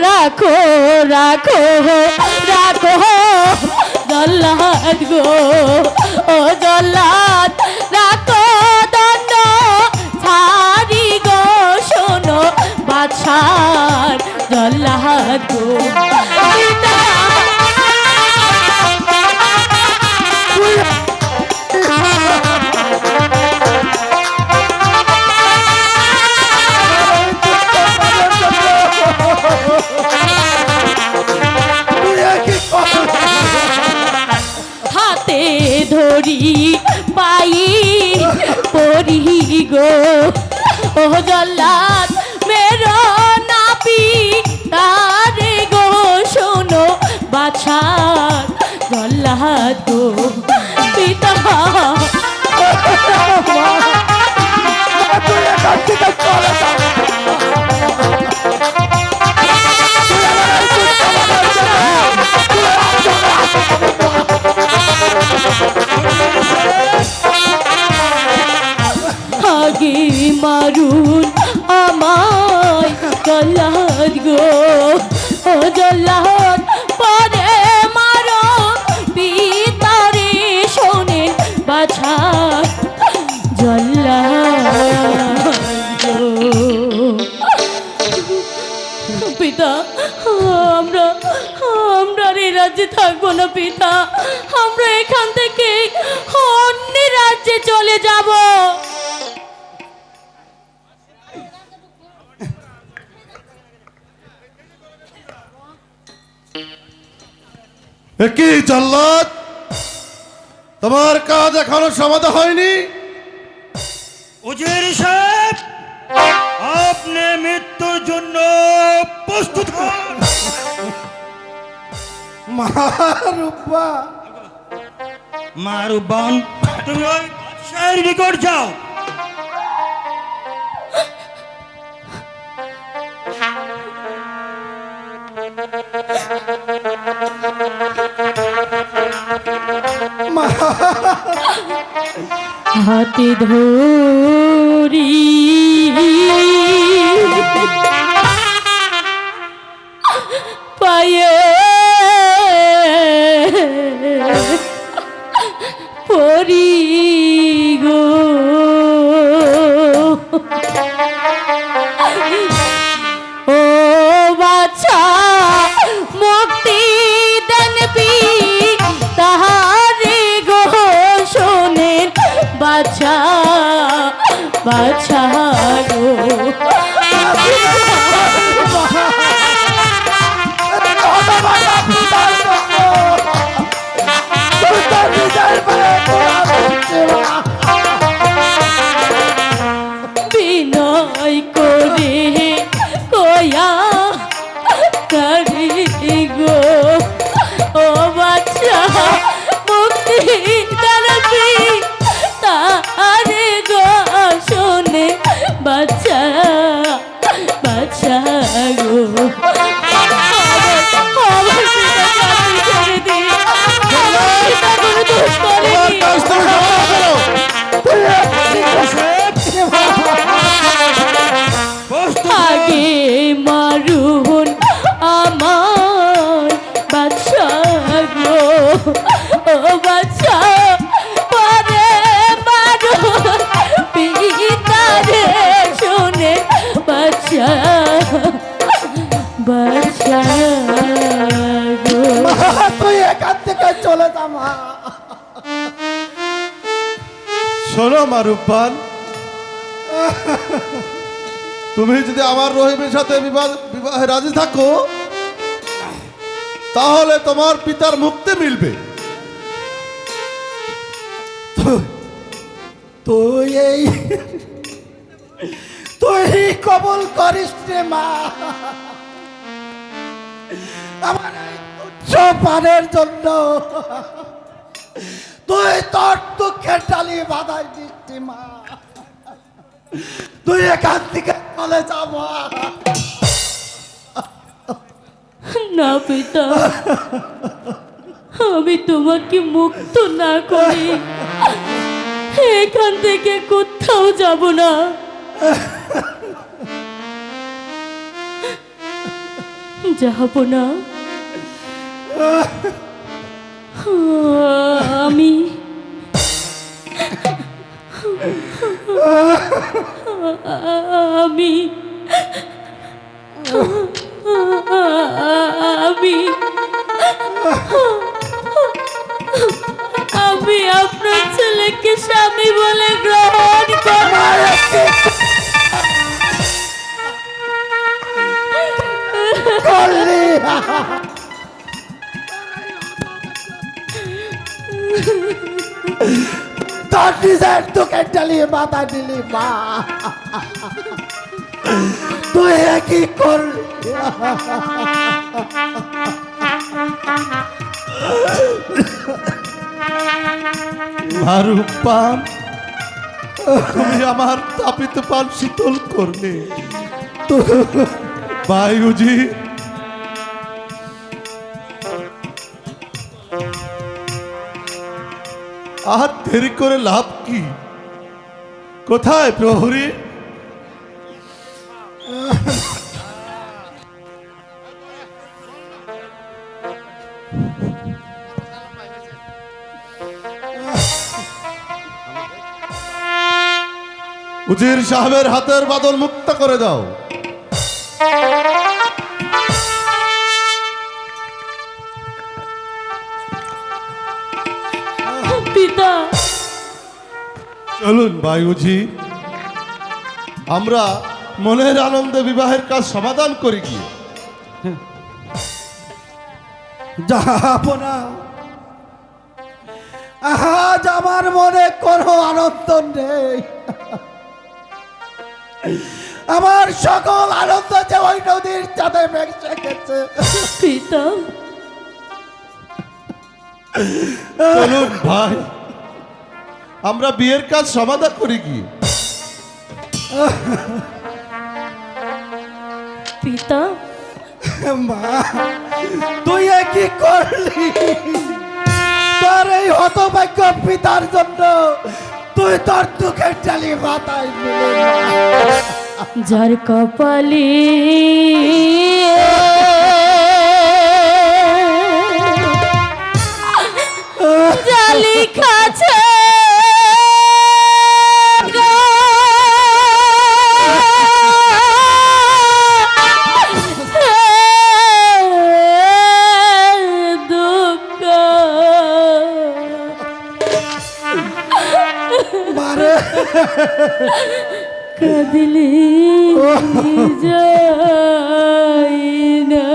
রাখো রাখো রাখো জল্লাদ গো ও জল্লাদ রাখো দণ্ড ছাড়ি গো শোনো বাদশার জল্লাদ গো হাতে ধরি পাই পরি গো ও জল্লাদ মেরো নাপি তারে গো শোনো বাদশার জল্লাদ গো পিতা আগে মারুন আমায় জল্লাদ গো ও জল্লাদ পরে মারো পিতারে শোনেন বাদশার জল্লাদ গো পিতা আমরা আমরা এই রাজ্যে থাকবো না পিতা আমরা এখান থেকে অন্য রাজ্যে চলে যাব কি জল্লাদ তোমার কাজ এখনো সমাধা হয়নি উজির সাহেব আপনি মৃত্যুর জন্য প্রস্তুত হন মারুব্বা মারুবান তুমি ওই বাদশাহের নিকট যাও হাতে ধরি পায়ে পরি গো ও বাছা মুক্তি দেন পি তাহারে গো শোনেন বাছা বাছা গো বিনয় করে কয়া করি গো ও বাচ্চা মুক্তি দাঁড়াবি তারে গো শোনে বাচ্চা বাচ্চা গো আগে মারুন আমার বাচ্চা গো ও বাচ্চা পরে মারুন পিতারে শুনে বাচ্চা বাচ্চা গো তুই এখান থেকে চলে যা মা শোনো মারুব্বান তুমি যদি আমার রহিমের সাথে বিবাহে রাজি থাকো তাহলে তোমার পিতার মুক্তি মিলবে তুই কবুল করিস রে মা আমার এই তুচ্ছ পানের জন্য তুই তোর দুঃখের ডালি বাধাই দিচ্ছি মা তুই এখান থেকে চলে যাব না পিতা আমি তোমাকে মুক্ত না করি এখান থেকে কোথাও যাব না যাব না। আমি আমি আমি আমি আপনার ছেলেকে স্বামী বলে গ্রহণ করলি তোর নিজের তোকে ডালিয়ে মাথা দিলি মা, তুই এ কি করলি? রূপবান, তুমি আমার তাপিত পান শীতল করলে। বায়ুজি, আর দেরি করে লাভ কি? কোথায় প্রহরী? উজির সাহেবের হাতের বাদল মুক্ত করে দাও। পিতা। চলুন বায়ুজি, আমরা মনের আনন্দে বিবাহের কাজ সমাধান করি কি? যাব না, আজ আমার মনে কোনো আনন্দ নেই। আমার সকল আনন্দ যে ওই নদীর চাঁদে ভেসে গেছে। পিতা, চলুন ভাই, আমরা বিয়ের কাজ সমাধান করি কি? পিতা, মা, তুই এ কি করলি? তোর এই হতভাগ্য পিতার জন্য তুই তোর দুঃখের ডালি মাথায় দিলি মা। যার কপালে জালি খাছে দুঃখ মারে কাঁদিলে যাই না।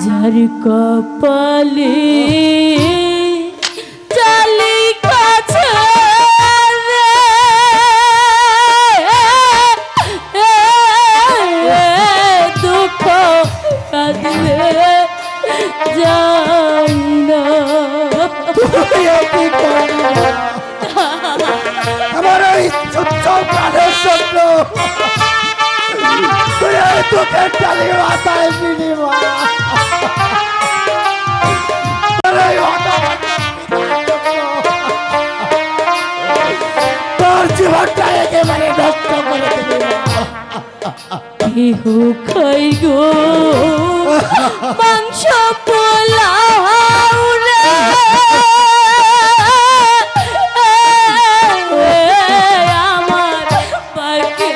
যার কপালে জালি কাছে দুঃখ কাঁদিলে যাই না। তুই এ কি করলি? আমার ওই ছোট্ট প্রাণের জন্য তুই এই দুঃখের ডালি মাথায় দিলি মা। তোর এই হতভাগ্য তোর জীবনটা একেবারে নষ্ট করে দিলি মা। কেহ খাই গো মাংস পোলাও রে, আমার পাকে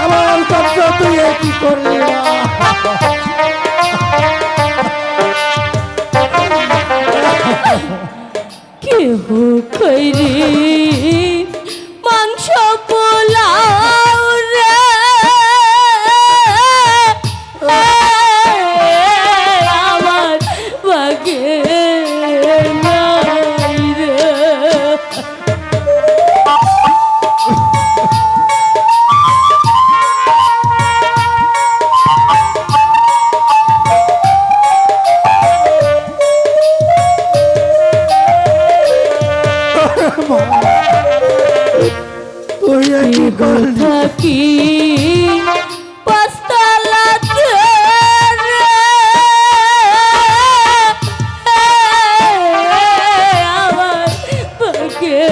আমার কষ্ট তুই এ কি করলি মা? করলি থাকি পাঁচতলাতে রে, আমার ভাগ্যে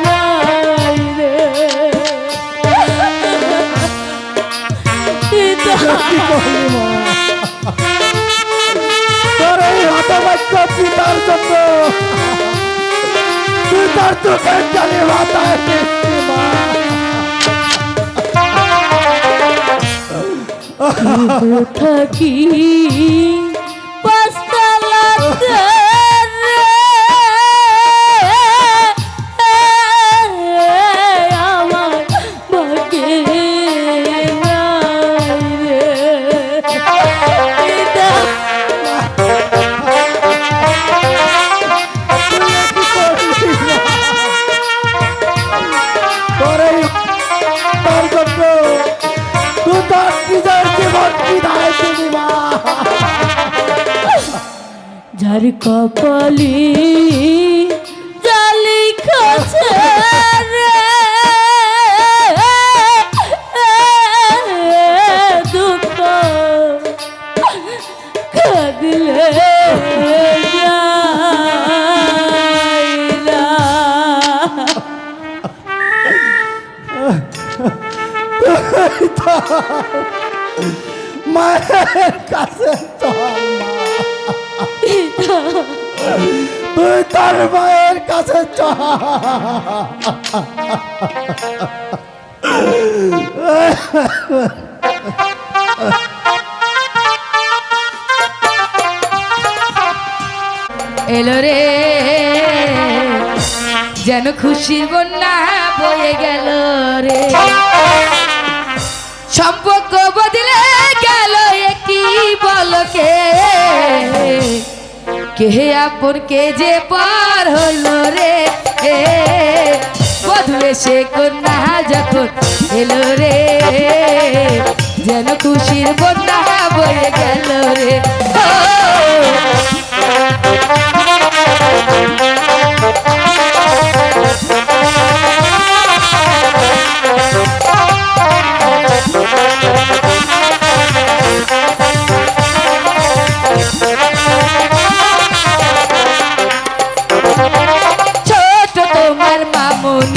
নাই রে। কি করলি মা? তোর এই হতভাগ্য পিতার জন্য তুই তোর চোখের জলে মাথায় দিচ্ছি মা। থাকি পাঁচতলাতে রে, আমার ভাগ্যে নাই রে। তোর এই তোর জন্য তুই তোর নিজের জীবন বিদায় দিবি মা। যার কপালি জালি খাছে রে, দুঃখ কাঁদলে যায় না। মায়ের কাছে চল মা। তুই তোর মায়ের কাছে চল। এলো রে যেন খুশির বন্যা বয়ে গেল রে, সম্পর্ক বদলে গেল একটি বলকে, কে আপন কে যে পার হলো রে। বধু এসে কন্যা যখন এলো রে, যেন খুশির বন্যা বয়ে গেল রে। ছোট তোমার মামুন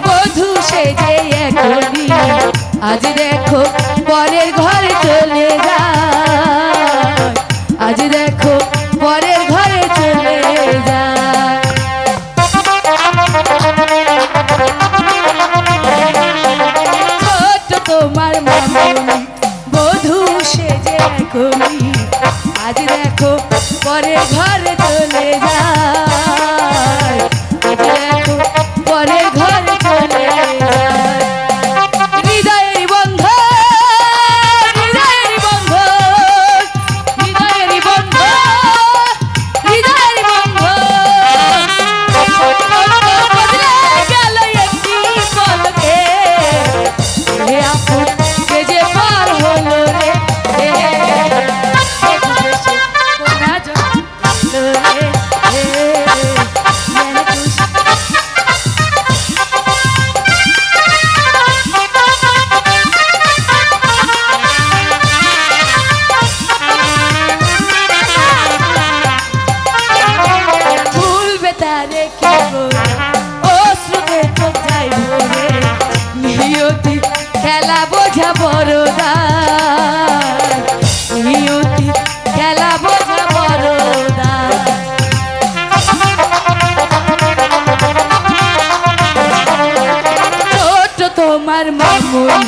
বধূ সেজে এখনই, আজ দেখো পরের ঘরে চলে যায়, আজ দেখো পরের ঘরে চলে যায়। ছোট তোমার মামুন বধূ সেজে এখনই, আজ দেখো পরের ঘরে চলে যায়, আজ দেখো পরের ঘরে চলে যায়। হৃদয়ের বন্ধ, হৃদয়ের বন্ধ, হৃদয়ের বন্ধ, হৃদয়ের বন্ধ, বদলে গেল একটি পলকে, হে আপন কে যে পার হলো রে। ভুলবে তারে কি বলে অশ্রুতে চোখ যাই ভরে, নিয়তি খেলা বোঝা বড়দার, নিয়তি খেলা বোঝা বড়দার। ছোট তোমার মামুন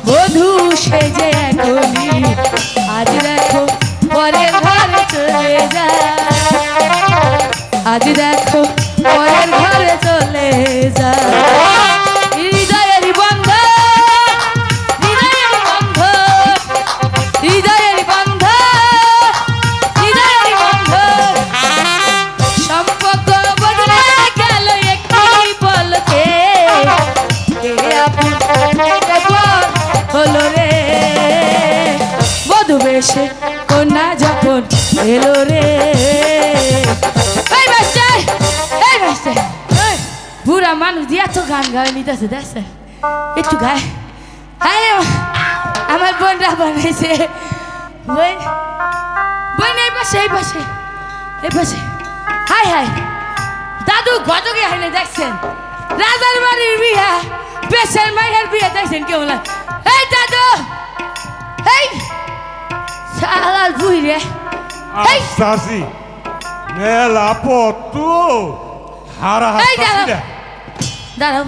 বধূ সেজে এখনই, আজ দেখো পরের ঘরে চলে যায়, আজ দেখো পরের ঘরে চলে যায়। হৃদয়ের বন্ধ, হৃদয়ের বন্ধ, হৃদয়ের বন্ধ, হৃদয়ের বন্ধ, সম্পর্ক বদলে গেল একটি পলকে, কে আপন কে পর হলো রে। বধূ বেশে কন্যা যখন এলো রে। বুড়া মানুষ দিয়ে এত গান গাওয়া নিতেছে দেখছে একটু খায় হাই আমার বোনরা বানাইছে বোন বোন এই পাশে এই পাশে এই পাশে হাই হাই দাদু গজকে হাইলে দেখছেন রাজার বাড়ির বিয়া বেশের মাইয়ের বিয়া দেখছেন কেমন এই দাদু এই শালার বুই রে এই সাসি মেলা পত্তু হারা এই দাঁড়াও দাঁড়াও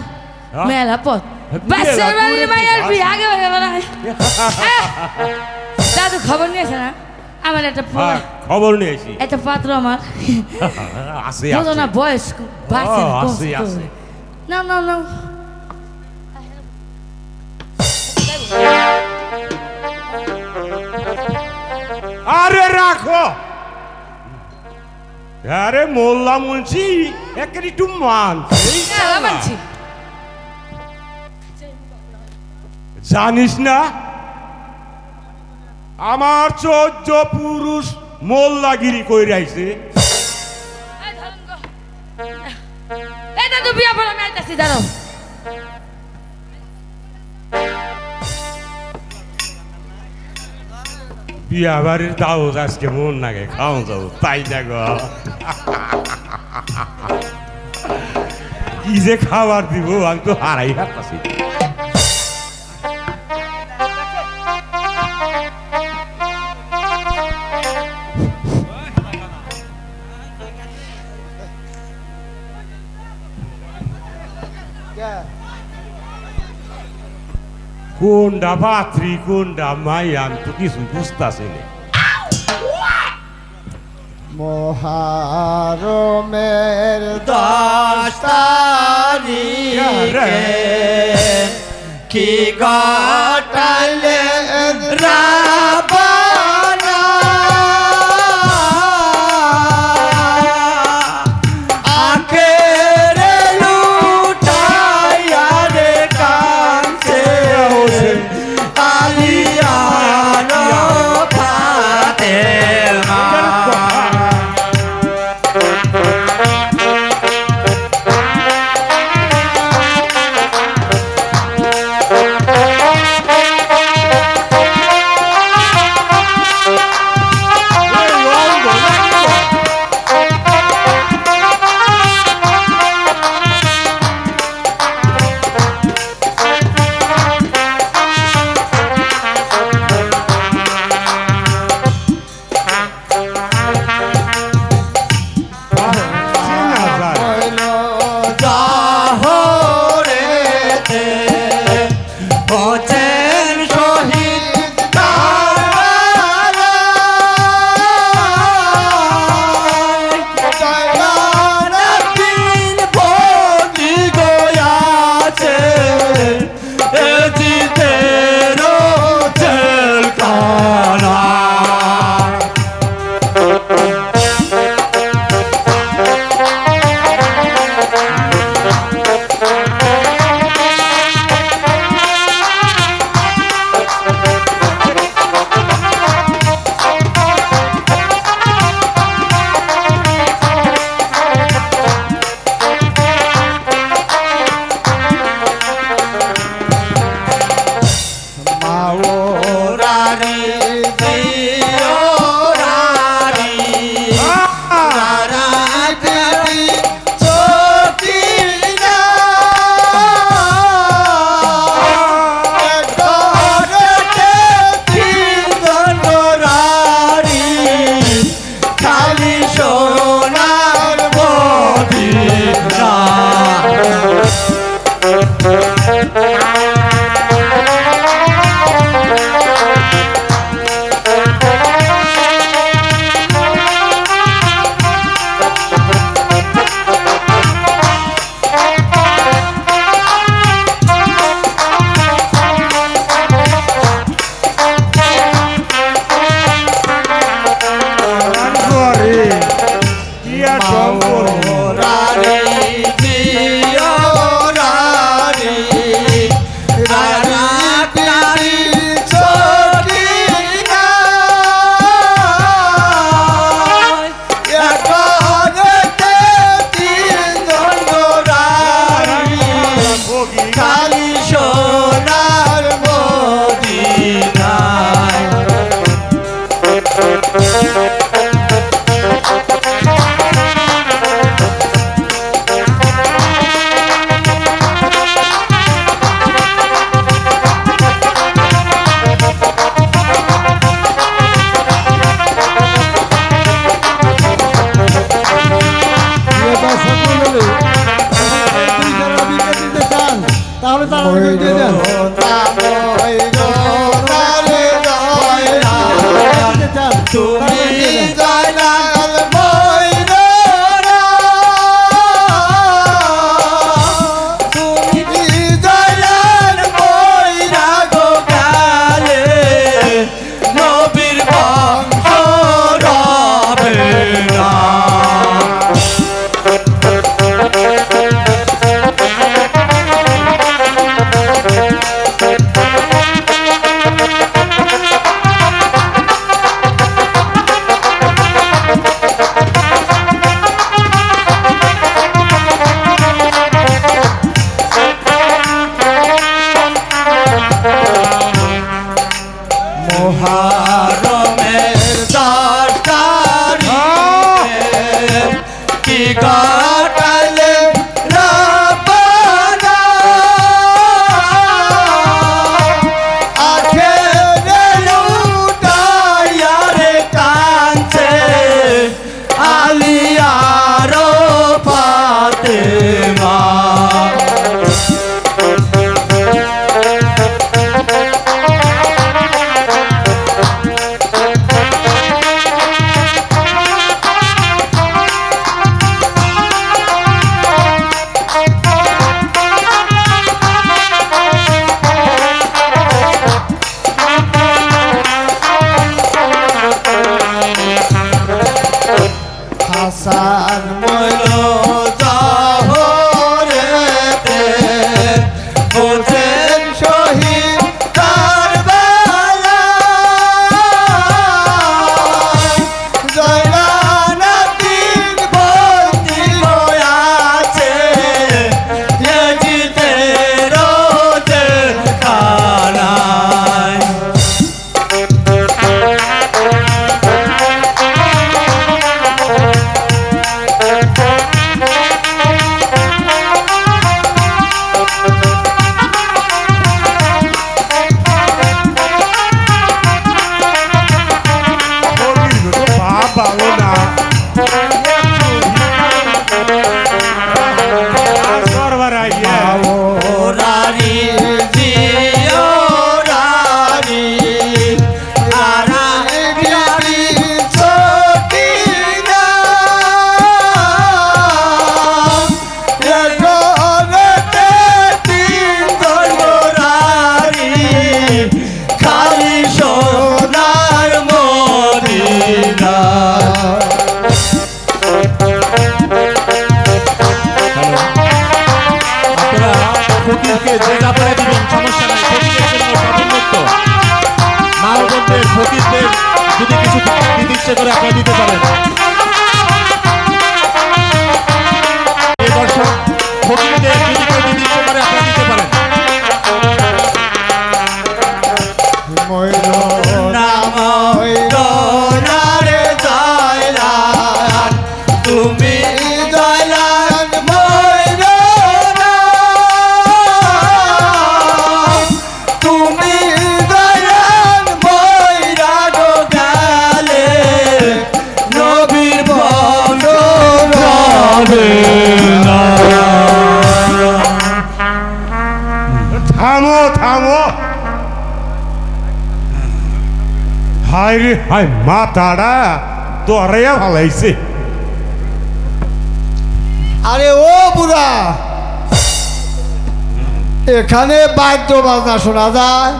মেলা পথ বেশের বাড়ির মাইয়ের বিয়া আগে আগে বানায় দাদু খবর নিয়েছে না আমার একটা খবর নিয়েছি একটা পাত্র আমার আছে বলো না বয়স বাড়ছে না, আছে কষ্ট। আছে না না না আরে রাখো আরে মোল্লা মুন্সি একটু মান না, মানছি। জানিস না আমার 14 পুরুষ মোল্লাগিরি কইরা আইছে এই ধরুন গো। এই দাদু বিয়া পড়া আমি আইতাছি দাঁড়াও বিয়া বাড়ির দাওয়াত আজকে মন নাগে খাওয়া যাবো তাই দেখো কি যে খাবার দিব আমি তো হারাই হারতাছি কোনটা পাত্রী কোনটা মাই আমি তো কিছু বুঝতেছি না মহারমের 10 তারিখে কি ঘটালে রাবণ আখের লুটাইয়া রে কাঁদছে আলিয়ার ফাতেমা তাড়াতাড়ি করে দিয়ে দেন। তুমি দয়াল তুমি দয়াল ময়রা গো কালে নবীর বংশ রবে না। মহারমের 10 তারিখে কি কাটালে রাব্বানা আখেরে লুটাইয়া রে কাঁদছে আলিয়ার ফাতেমা। হাসান মইল জহরেতে হোসেন শহীদ কারবালায় জয়নাতিন বন্দি হইয়াছে ইয়াজিদের জেলখানায়। ফকির তো বাপ ভালো না সরবার আইয়া ওরারি জিওরারি আরাই বিয়ারি চকিনা এগোতে তিন দলরারি খালি সোনার মদিনা। আপনারা ফকিরকে যে কাপড়ে দিবেন সমস্যা নাই, ফকিরের জন্য স্বাধীনমুক্ত। মা ও বোনদের ফকিরদের যদি কিছু দিতে ইচ্ছে করে আপনারা দিতে পারেন। এই দর্শক ফকিরদের যদি কেউ দিতে ইচ্ছে করে আপনারা দিতে পারেন। নাম দোলারে জয়লাল তুমি জয়লাল ময়রা তুমি দয়াল ময়রা গো কালে নবীর বংশ রবে না। থামো থামো হাই রে হাই মাথাটা তোরে ভালাইছে। আরে ও বুড়া, এখানে বাদ্য বাজনা শোনা যায়?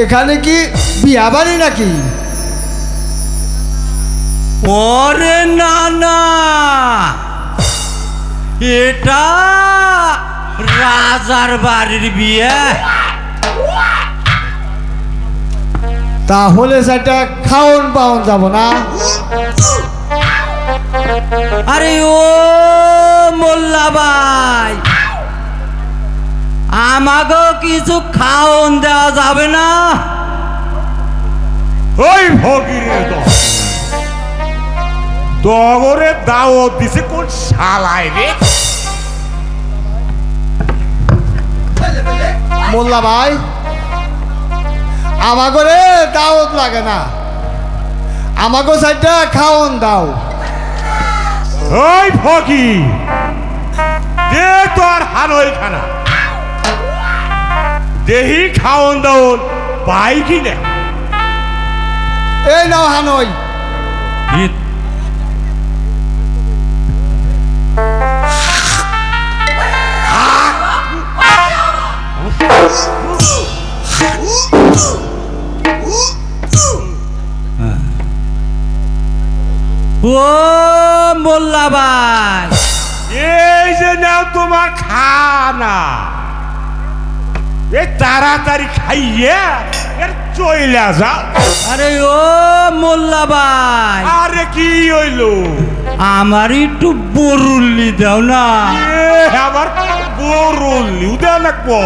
এখানে কি বিয়া বাড়ি নাকি? ওরে নানা, এটা রাজার বাড়ির বিয়ে। তাহলে সেটা খাওন পাওন যাব না? আরে ও মোল্লা ভাই, আমাকেও কিছু খাওন দেওয়া যাবে না? ওই ফকিরের দল দগরে দাওয়াত দিছে কোন শালায় রে? মোল্লা ভাই, আমাগরে দাওয়াত লাগে না, আমাগো সাইডটা খাওন দাও। ওই ফকির দে তোর হানই খানা দেহি খাওন দাওন পাই কি না এই নাও হানই। ও মোল্লা ভাই, এই যে নাও তোমার খানা এ তাড়াতাড়ি খাইয়া এর চইলা যাও। আরে ও মোল্লা ভাই, আরে কি হইলো আমার একটু বরুল্লি দাও না। এ আমার বরুল্লি উদা লাগবো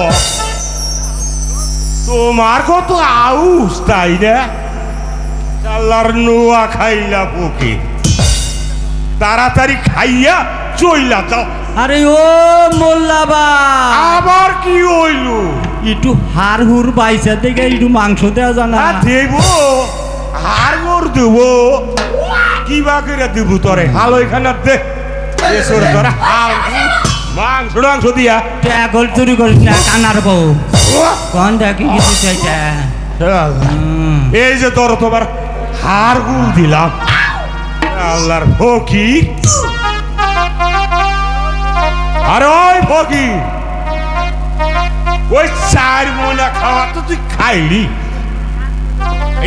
তোমার কত আউস তাই না চাল্লার নোয়া খাইলা পোকে তাড়াতাড়ি খাইয়া চইলা যাও। আরে ও মোল্লা ভাই, আবার কি হইলো একটু হাড় হুর বাইসা থেকে একটু মাংস দেওয়া জানা। দেব আর মোর দেব কি বা করে দেব তোরে হালো এখানে দে এসর তোরা হাল মাংস মাংস দিয়া ট্যাগল চুরি করিস না কানার বউ। কোন দেখি কিছু চাইছে। এই যে তোর তোমার হার গুল দিলাম আল্লাহর ফকির। আরে ওই ফকির ওই 4 মনে খাওয়া তো তুই খাইলি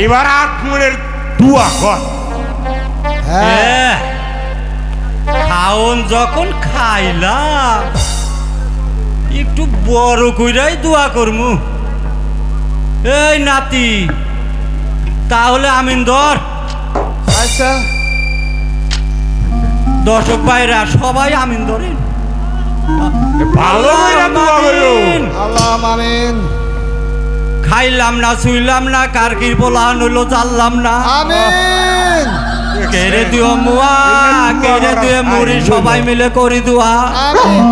এবার 8 মনের দুয়া কর। খাওন যখন খাইলা একটু বড় কইরাই দোয়া করমু। এই নাতি, তাহলে আমিন ধর। আচ্ছা দর্শক ভাইরা সবাই আমিন ধরেন। ভালো কইরা দোয়া করো। আল্লাহ আমিন খাইলাম না শুইলাম না কার কি বলান হইলো জানলাম না। আমিন কেড়ে দিও মুয়া কেড়ে দিও মুড়ি সবাই মিলে করি দোয়া। আমিন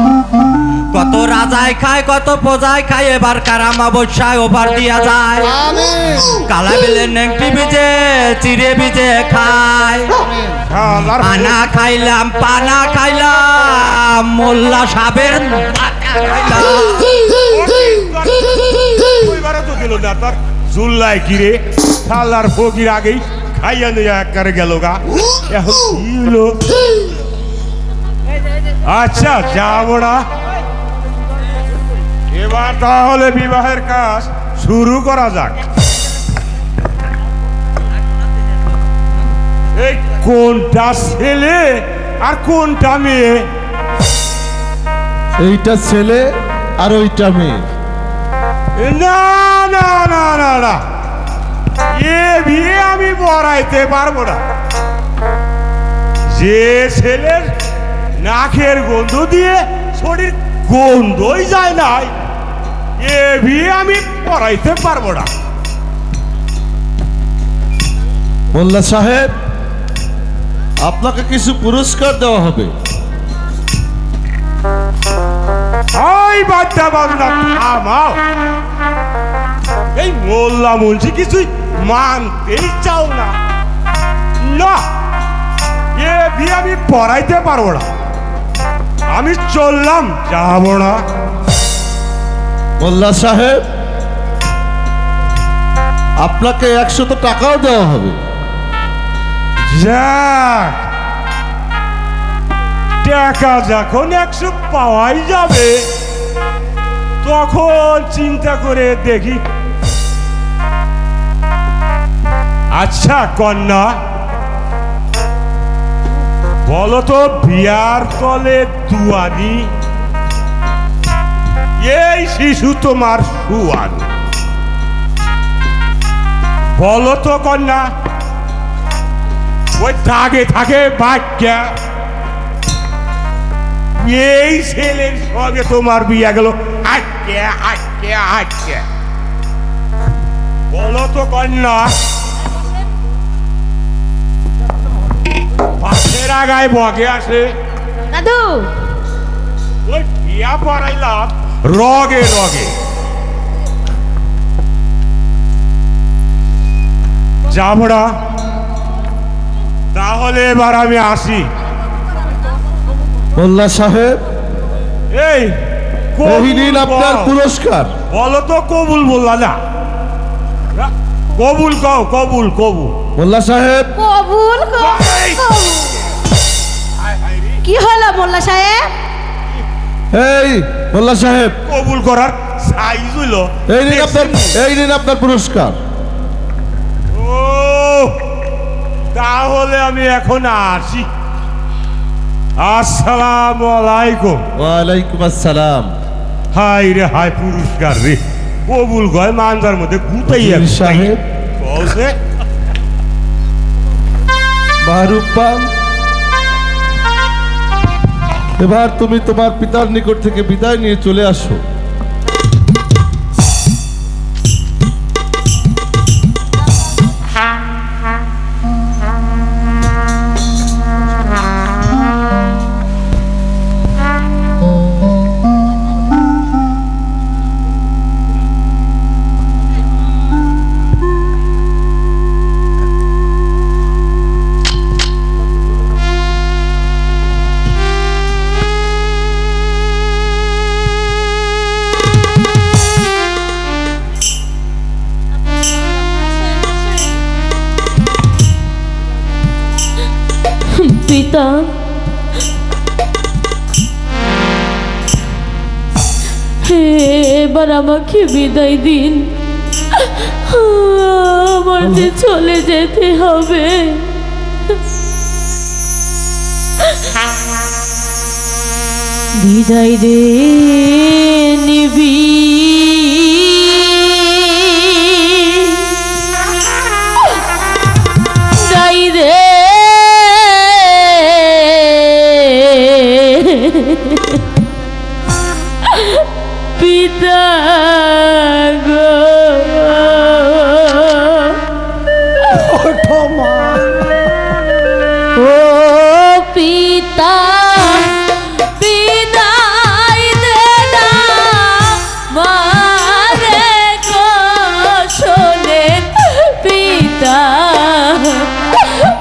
কত রাজায় খায় কত প্রজায় খায় এবার কারামা বসায় ওভার দিয়া যায়। আমিন কালা বেলে নেংটি বিজে চিড়ে বিজে খায়। আল্লাহর পানা খাইলাম পানা খাইলাম মোল্লা সাবের পাতা খাইলাম। ওইবারে তো দিল না তোর জুল্লাই কিরে আল্লাহর ফকির আগেই খাইয়া নিয়ে একবারে গেল গা। এখন কি হলো আচ্ছা যাবো না এবার তাহলে বিবাহের কাজ শুরু করা যাক। এই কোনটা ছেলে আর কোনটা মেয়ে এইটা ছেলে আর ওইটা মেয়ে। না না না না না এ বিয়ে আমি পড়াইতে পারবো না। যে ছেলের নাকের গন্ধ দিয়ে শরীর গন্ধই যায় নাই এ বিয়ে আমি পড়াইতে পারবো না। মোল্লা সাহেব, আপনাকে কিছু পুরস্কার দেওয়া হবে। ওই বাচ্চা বাবনা থামাও। এই মোল্লা মুন্সি কিছুই মানতেই চাও না। না এ বিয়ে আমি পড়াইতে পারবো না। আমি চললাম যাবো না। মোল্লা সাহেব, আপনাকে 100 টাকাও দেওয়া হবে। যাক টাকা যখন 100 পাওয়াই যাবে তখন চিন্তা করে দেখি। আচ্ছা কন্যা বলো তো বিয়ার তলে দুয়ানি এই শিশু তোমার সুয়ান বলো তো কন্যা ওই থাকে থাকে বাচ্চা এই ছেলের সঙ্গে তোমার বিয়া গেল আটকে আটকে আটকে বলো তো কন্যা পাশের আগায় বগে আসে দাদু ওই বিয়া পড়াইলাম রগে রগে যাবড়া তাহলে এবার আমি আসি। মোল্লা সাহেব, এই এই নিন আপনার পুরস্কার। বলো তো কবুল বললা না, কবুল কও, কবুল কবুল। মোল্লা সাহেব, কবুল এই! কি হলো মোল্লা সাহেব? এই মোল্লা সাহেব, কবুল করার সাইজ হইলো। এই নিন আপনার পুরস্কার। ও তাহলে আমি এখন আসি। আসসালামু আলাইকুম। ওয়ালাইকুম আসসালাম। হাই রে হাই, পুরস্কার রে, কবুল গয় মানজার মধ্যে গুতাইয়া উজির সাহেব, বলছে মাহরুপান, এবার তুমি তোমার পিতার নিকট থেকে বিদায় নিয়ে চলে আসো। পিতা, এবার আমাকে বিদায় দিন, আমার যে চলে যেতে হবে। বিদায় রে নিবি, বিদায় রে পিতা গো। ওঠো মা, ও পিতা, বিদায় দে না মারে গো, শোনেন পিতা,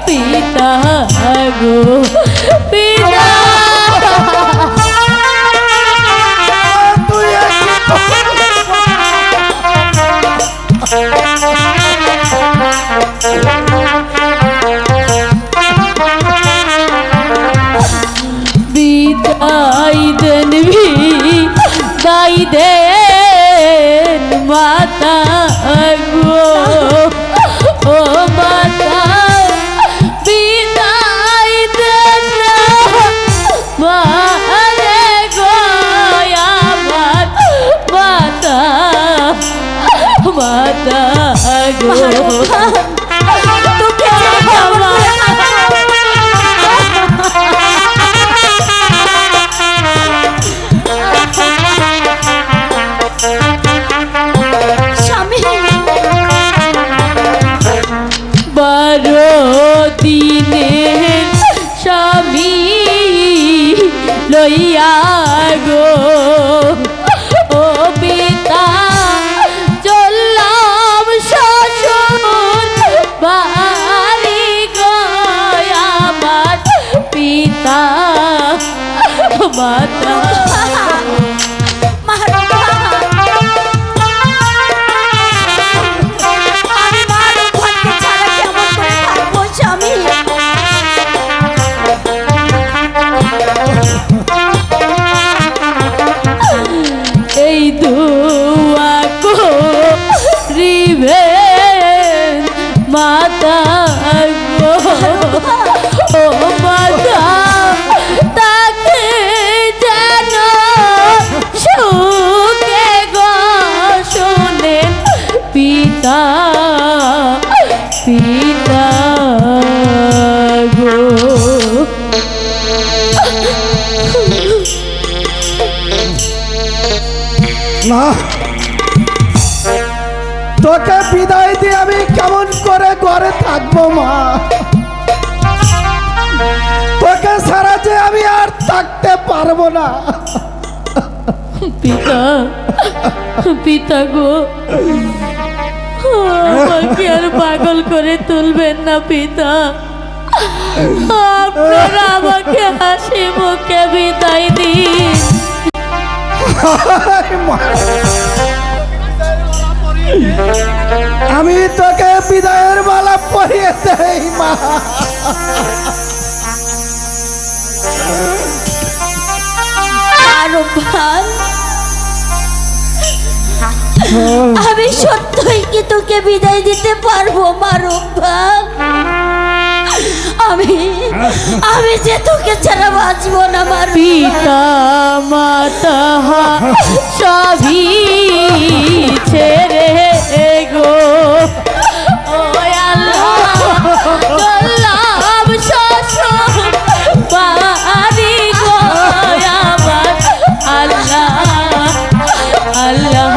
পিতা গো, পিতা। তুই বিদায় দেন, বিদায় দেন মাতা গো, ও মাতা, বিদায় দেন মারে গো, আমার মাতা, মাতা গো। বারো দিনের স্বামী লইয়া গো, ও পিতা চললাম শ্বশুর বাড়ি গো, আমার পিতা, মাতা। এই দুয়া করিবেন মাতা গো, ও মাতা, তাকে যেন সুখে গো, শোনেন পিতা, পিতা গো। না, তোকে বিদায় দিয়ে আমি কেমন করে ঘরে থাকবো মা? তোকে ছাড়া যে আমি আর থাকতে পারবো না। পিতা, পিতা গো, আমাকে আর পাগল করে তুলবেন না পিতা, আপনারা আমাকে হাসি মুখে বিদায় দিন। আমি তোকে বিদায়ের মালা পরিয়ে দেই মা। আরমান, আমি সত্যই কি তোকে বিদায় দিতে পারবো মারুফান? আমি আমি যে তোকে ছাড়া বাঁচবো না মার। পিতা মাতা সবই ছেড়ে গো ও আল্লাহ গোলাম শ্বশুর বাড়ি গো আমার আল্লাহ আল্লাহ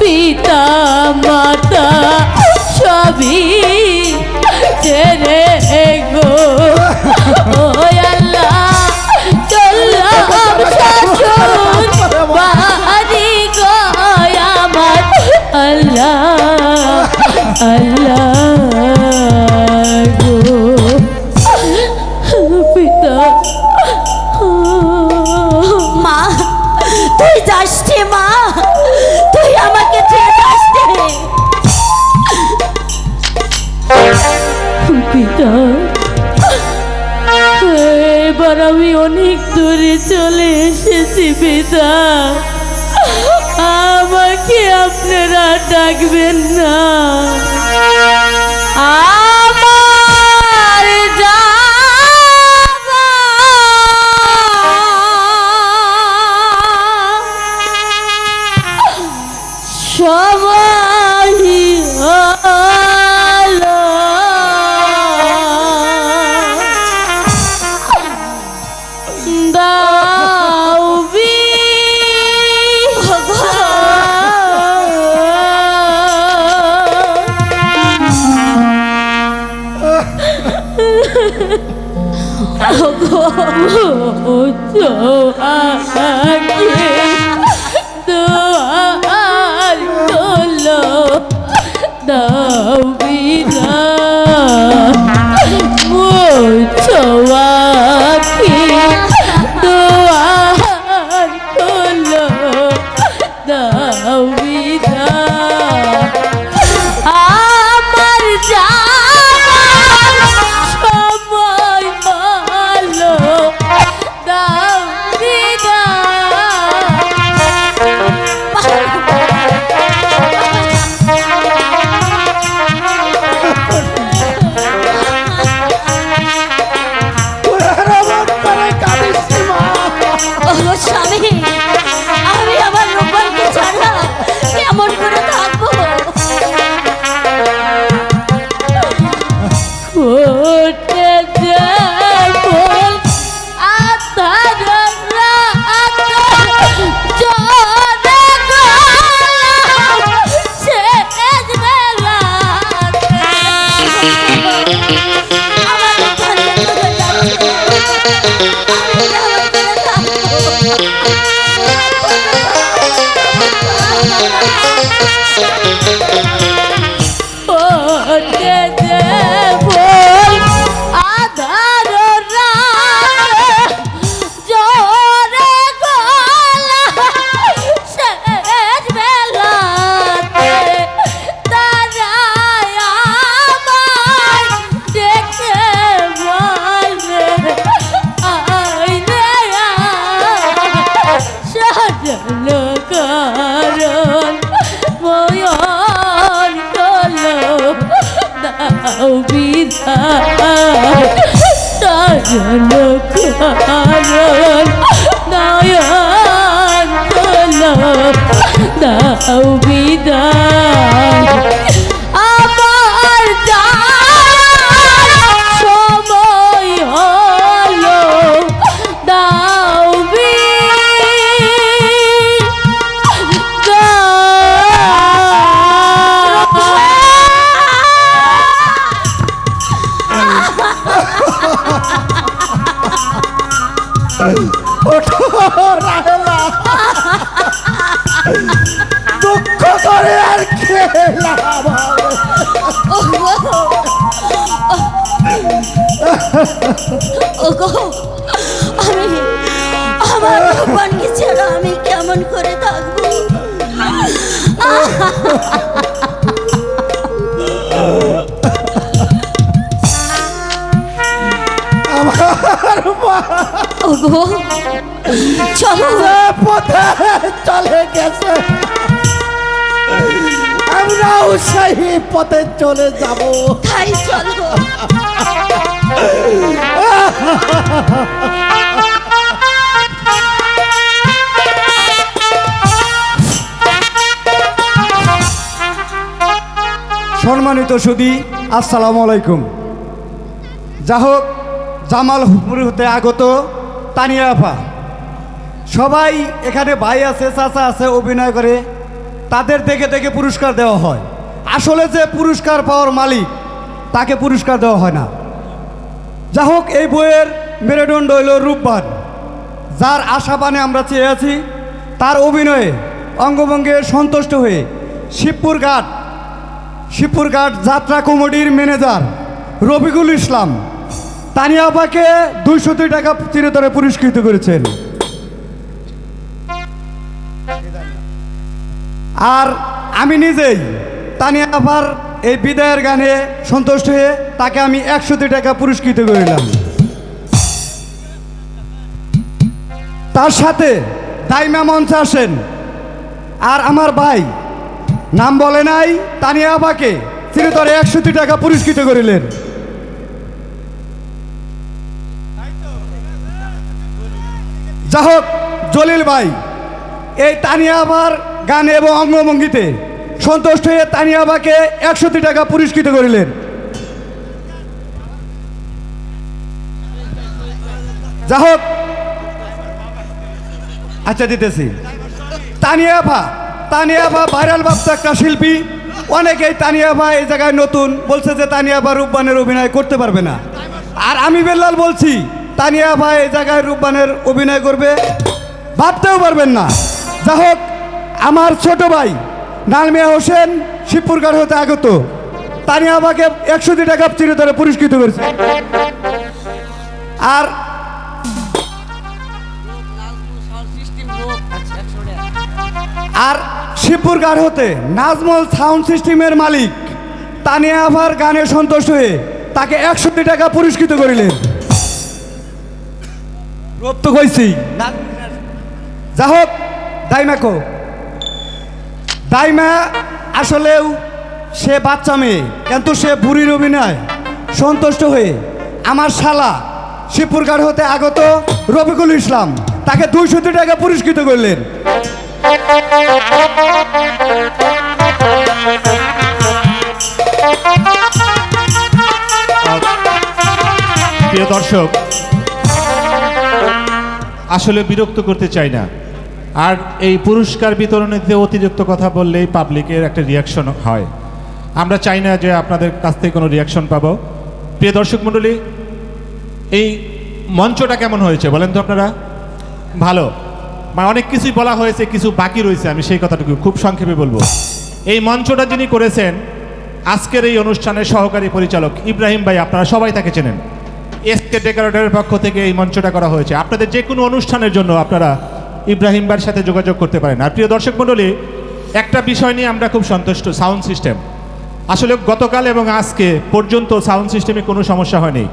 পিতা মাতা সবই ছেড়ে গো ও আল্লাহ চললাম শ্বশুর বাড়ি গো আমার আল্লাহ আল্লাহ গো পিতা মা, তুই যাস রে মা, তুই আমাকে ছেড়ে যাস রে। পিতা এবার আমি অনেক দূরে চলে এসেছি পিতা, আমাকে আপনারা ডাকবেন না। আমার যাওয়া সবাই হলো দাও দাও বিনা ছোয়াকি দোয়ার খোলো দাও বিনা আমার যাওয়ার সময় হলো দাও বিনা ওগো স্বামী, আমি আমার রূপাকে ছাড়া কেমন করে থাকবো? ফুটে যায় ফুল আধার রাত জোরে গলা শেষ বেলাতে আমার রূপাকে চলে যাচ্ছে, আমি কেমন করে ফুটে যায় ফুল আধার রাত জোরে গলা শেষ বেলাতে তারাই আমায় ডেকে বলে আয় রে সাজানো কারণ ময়ন কলো দাও বিধায় সাজানো কারণ নয়ন কলো দাও বিধায় আমার যাওয়ার সময় হলো দাও বিদায়। ওগো আমি আমার ভগবানকে ছাড়া আমি কেমন করে থাকবো? ওগো চলো যে পথে চলে গেছে আমরাও সেই পথে চলে যাব। তাই চলো। সম্মানিত সুধী, আসসালামু আলাইকুম। যা হোক, জামালপুর হতে আগত তানিয়া আপা, সবাই এখানে ভাই আছে, চাচা আছে, অভিনয় করে, তাদের দেখে দেখে পুরস্কার দেওয়া হয়। আসলে যে পুরস্কার পাওয়ার মালিক তাকে পুরস্কার দেওয়া হয় না। যা হোক, এই বইয়ের মেরুদণ্ড হইল রূপবান, যার আশাবানে আমরা চেয়ে আছি। তার অভিনয়ে অঙ্গভঙ্গে সন্তুষ্ট হয়ে শিবপুর ঘাট যাত্রা কমিটির ম্যানেজার রফিকুল ইসলাম তানিয়া আপাকে 200 টাকা চিরতরে পুরস্কৃত করেছেন। আর আমি নিজেই তানিয়া আপার এই বিদায়ের গানে সন্তুষ্ট হয়ে তাকে আমি 100 টাকা পুরস্কৃত করিলাম। তার সাথে দাইমা মঞ্চে আসেন আর আমার ভাই নাম বলে নাই তানিয়া আপাকে চিরতরে 100 টাকা পুরস্কৃত করিলেন। যা হোক, জলিল ভাই এই তানিয়া আপার গানে এবং অঙ্গভঙ্গিতে সন্তুষ্ট হয়ে তানিয়া আপাকে 100 টাকা পুরস্কৃত করিলেন। যা হোক, আচ্ছা দিতেছি। তানিয়া আপা ভাইরাল ভাবতো একটা শিল্পী। অনেকেই তানিয়া আপা এই জায়গায় নতুন, বলছে যে তানিয়া আপা রূপবানের অভিনয় করতে পারবে না। আর আমি বেল্লাল বলছি তানিয়া আপা এই জায়গায় রূপবানের অভিনয় করবে, ভাবতেও পারবেন না। যা হোক, আমার ছোট ভাই নালমিয়া হোসেন শিবপুরঘাট হতে আগত তানিয়া আপাকে 100 টাকা চিরতরে পুরস্কৃত করেছে। আর শিবপুরঘাট হতে নাজমল সাউন্ড সিস্টেমের মালিক তানিয়া আপার গানে সন্তুষ্ট হয়ে তাকে 100 টাকা পুরস্কৃত করিলেন। রূপ তো কইছি। যা হোক, দাইমা আসলেও সে বাচ্চা মেয়ে, কিন্তু সে বুড়ির অভিনয় সন্তুষ্ট হয়ে আমার শালা শিবপুরঘাট হতে আগত রফিকুল ইসলাম তাকে 200 টাকা পুরস্কৃত করলেন। প্রিয় দর্শক, আসলে বিরক্ত করতে চাই না, আর এই পুরস্কার বিতরণীতে অতিরিক্ত কথা বললেই পাবলিকের একটা রিয়াকশন হয়। আমরা চাই না যে আপনাদের কাছ থেকে কোনো রিয়াকশন পাবো। প্রিয় দর্শক মণ্ডলী, এই মঞ্চটা কেমন হয়েছে বলেন তো আপনারা? ভালো, অনেক কিছুই বলা হয়েছে, কিছু বাকি রয়েছে, আমি সেই কথাটুকু খুব সংক্ষেপে বলবো। এই মঞ্চটা যিনি করেছেন আজকের এই অনুষ্ঠানের সহকারী পরিচালক ইব্রাহিম ভাই, আপনারা সবাই তাকে চেনেন। এসকে ডেকোরেটরের পক্ষ থেকে এই মঞ্চটা করা হয়েছে। আপনাদের যে কোনো অনুষ্ঠানের জন্য আপনারা ইব্রাহিম ভাইয়ের সাথে যোগাযোগ করতে পারেন। আর প্রিয় দর্শক মণ্ডলী, একটা বিষয় নিয়ে আমরা খুব সন্তুষ্ট, সাউন্ড সিস্টেম। আসলে গতকাল এবং আজকে পর্যন্ত সাউন্ড সিস্টেমে কোনো সমস্যা হয়নি,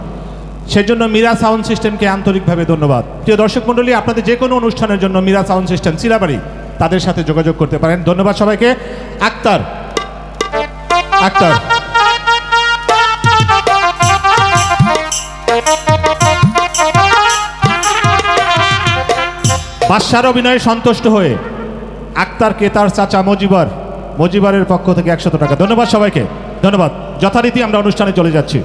সেজন্য মীরা সাউন্ড সিস্টেমকে আন্তরিকভাবে ধন্যবাদ। প্রিয় দর্শক মণ্ডলী, আপনাদের যে কোনো অনুষ্ঠানের জন্য মীরা সাউন্ড সিস্টেম চিরাবাড়ি, তাদের সাথে যোগাযোগ করতে পারেন। ধন্যবাদ সবাইকে। আক্তার বাদশার অভিনয়ে সন্তুষ্ট হয়ে আক্তারকে তার চাচা মজিবরের পক্ষ থেকে 100 টাকা। ধন্যবাদ সবাইকে, ধন্যবাদ। যথারীতি আমরা অনুষ্ঠানে চলে যাচ্ছি।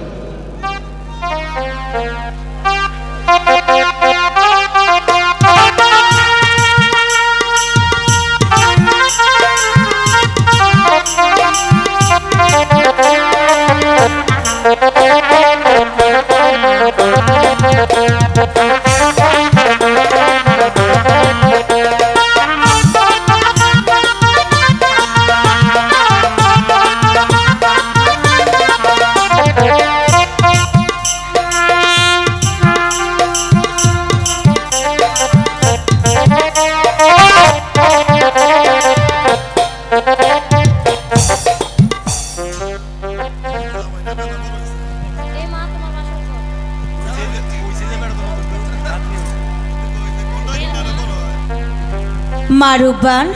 মা রূপবান,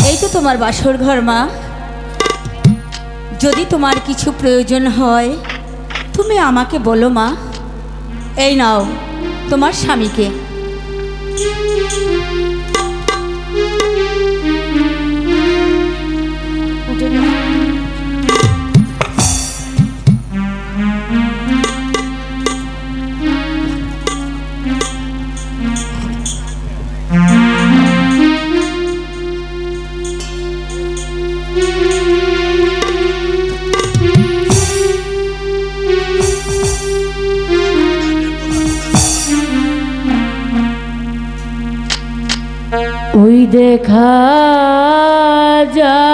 এই তো তোমার বাসর ঘর মা। যদি তোমার কিছু প্রয়োজন হয় তুমি আমাকে বলো মা। এই নাও তোমার স্বামীকে। ওই দেখা যায়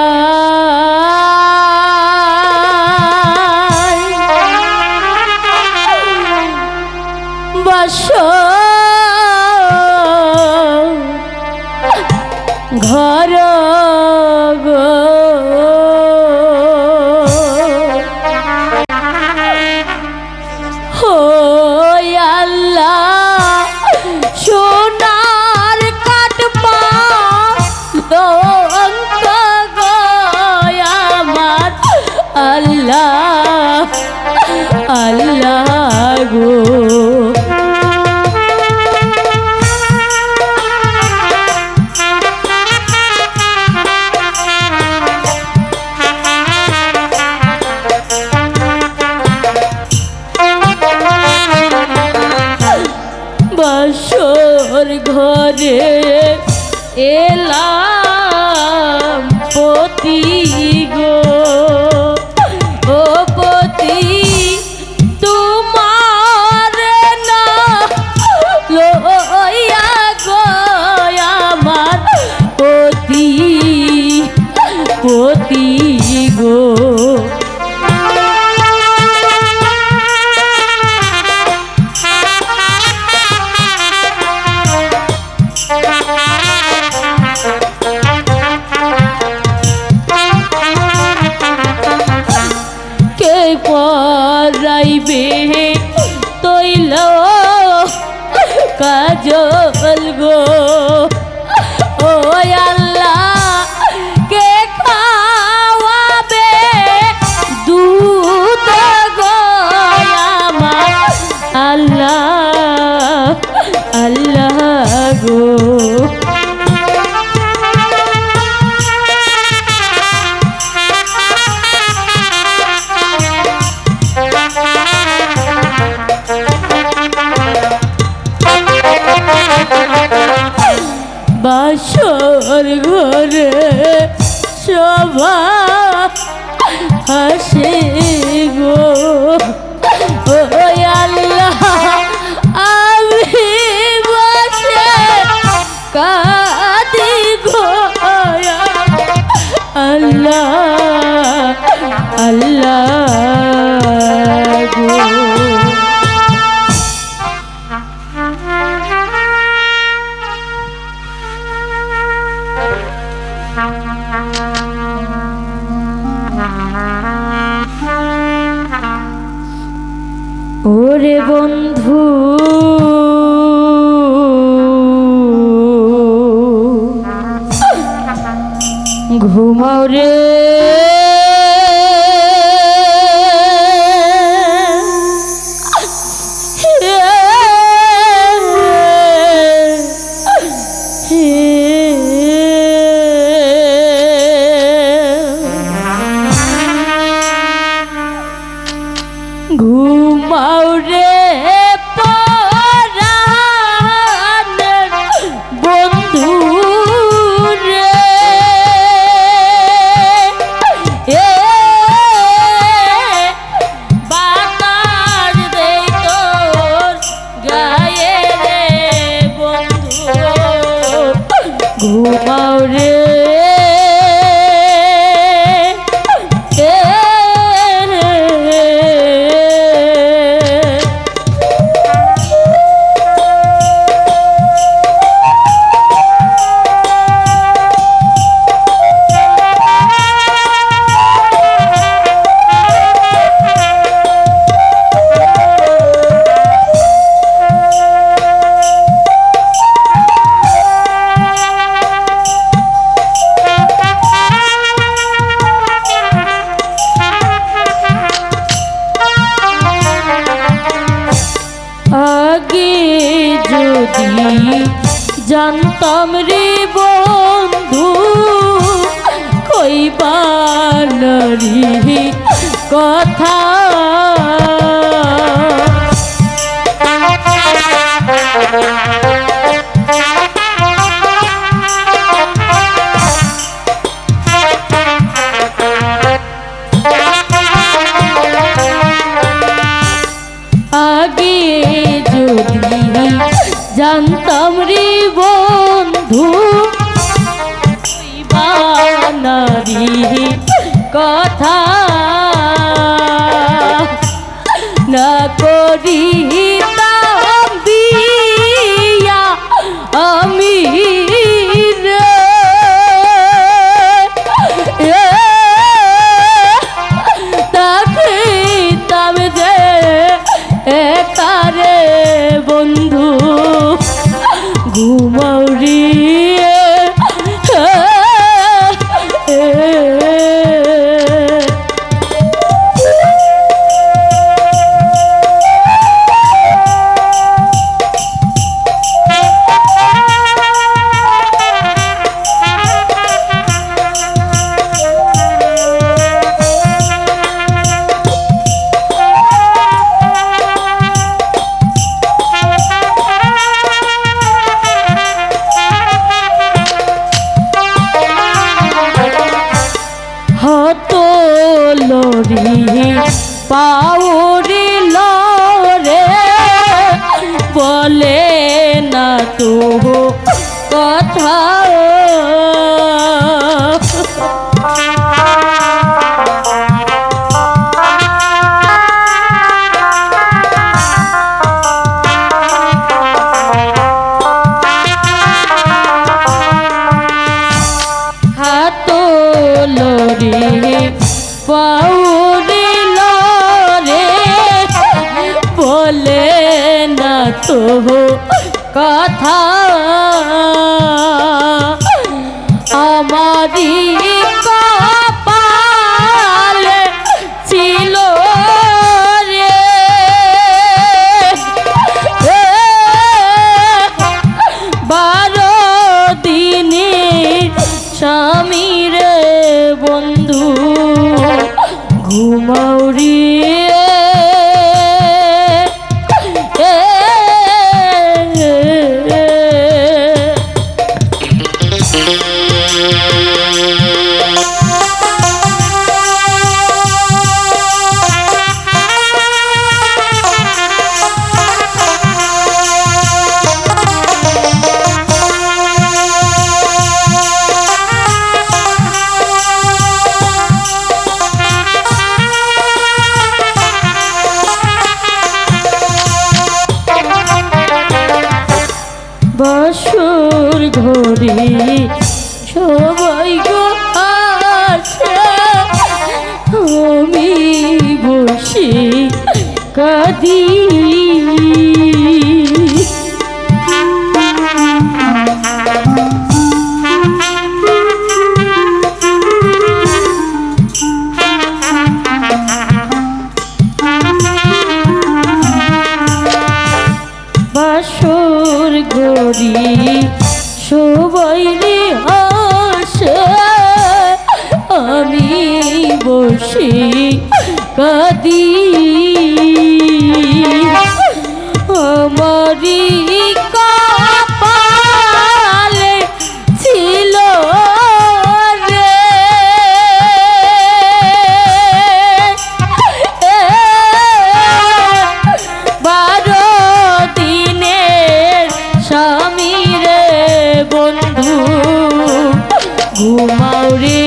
বাসর ঘর গো, ও আল্লাহ সোনার কাটপা লঙ্ক গয়ামার আল্লাহ আল্লাহ গো। বাসর ঘরে এলাম পতি গো, ও পতি তোমার না লইয়া গো আমার পতি পতি গো। কে পরাইবে তৈল কাজল গো, ও আল্লাহ কে খাওয়াবে দুধ গো আমার আল্লাহ আল্লাহ গো। বাসর ঘরে শোভা হাসে গো, ও আল্লাহ আমি বসে কাঁদি গো আল্লাহ আল্লাহ গো। ওরে বন্ধু ঘুমাও রে, ঘুমাও রে পরাণের বন্ধু রে, জানতাম রে বন্ধু কইবা নারী কথা আগে যদি জানতাম রে বন্ধু কইবা নারী কথা না করিতাম বিয়া আমি রে তাকিতাম যে একারে বন্ধু ঘুমাউরি লরি পাউরি লরে বলে না তো কথা হাত লরি পাউরি লরে বলে না তো কথা আমারি কপালে ছিল রে বারো দিনে স্বামী রে বন্ধু ঘুমাউরি বসুর ঘরে সবাই গো আছে আমি বসে কাঁদি বাসর গরি সবাই রে আসে আমি বসে কাঁদি আমারি কপালে ছিল রে বারো দিনের স্বামী রে বন্ধু ঘুমাউরি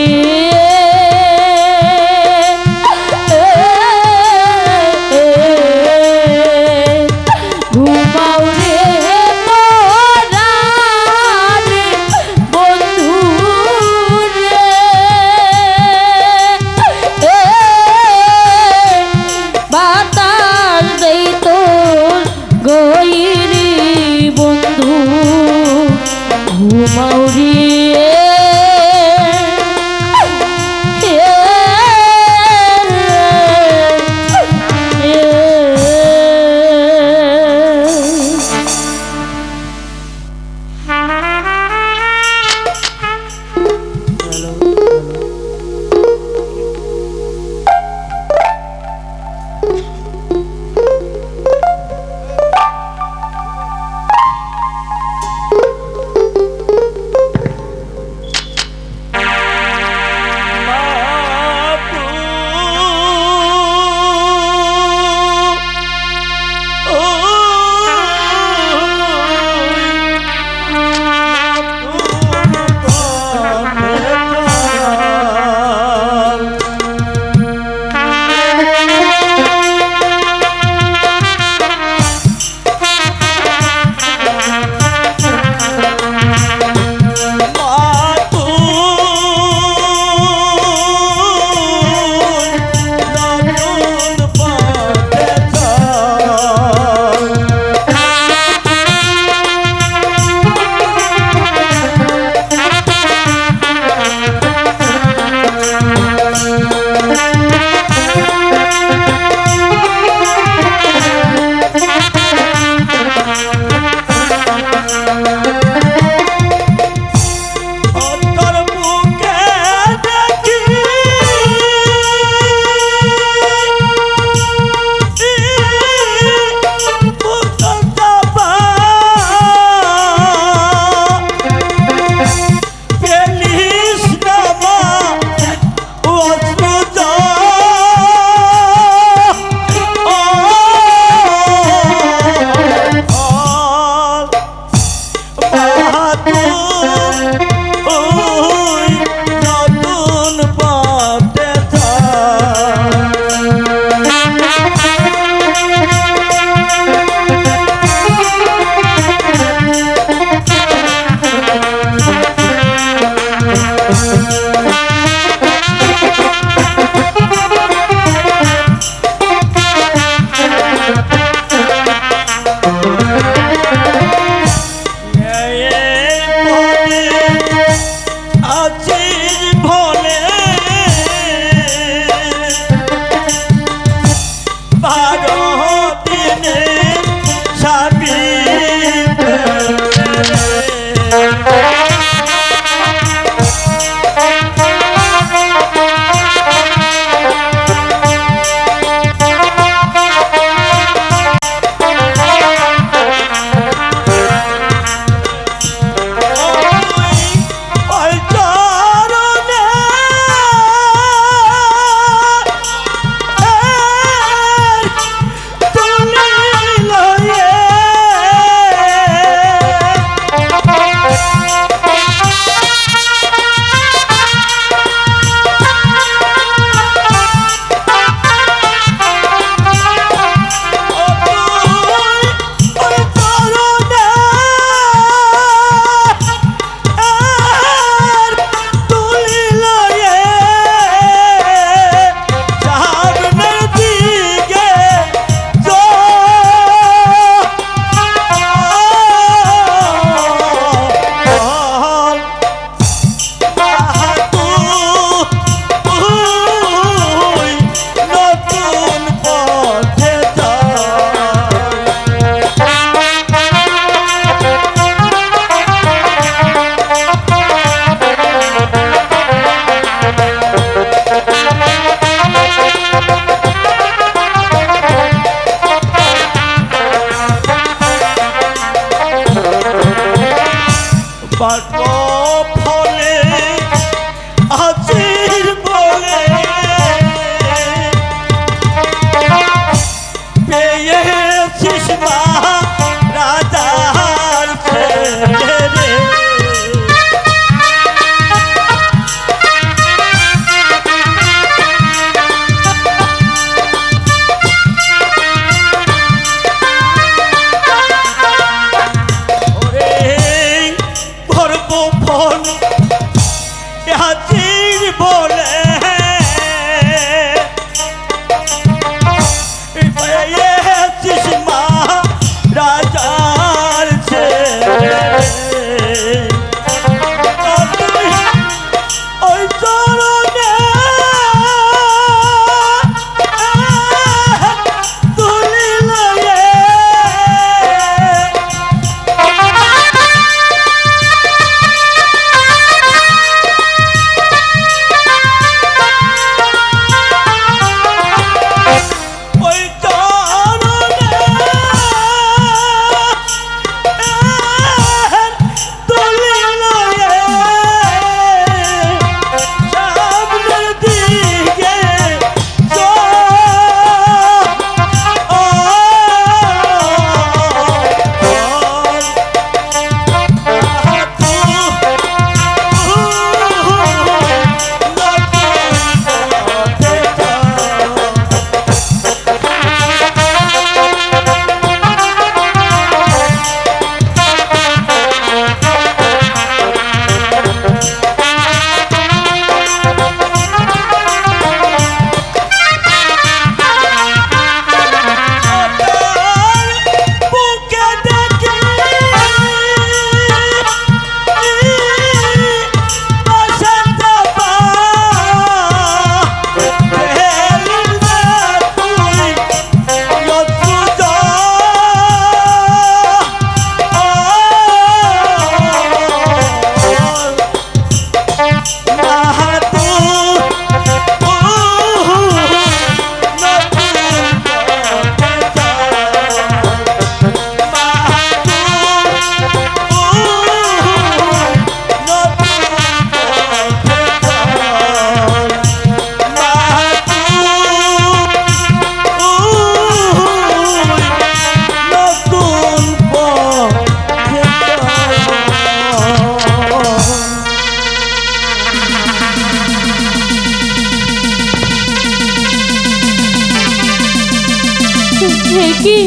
কি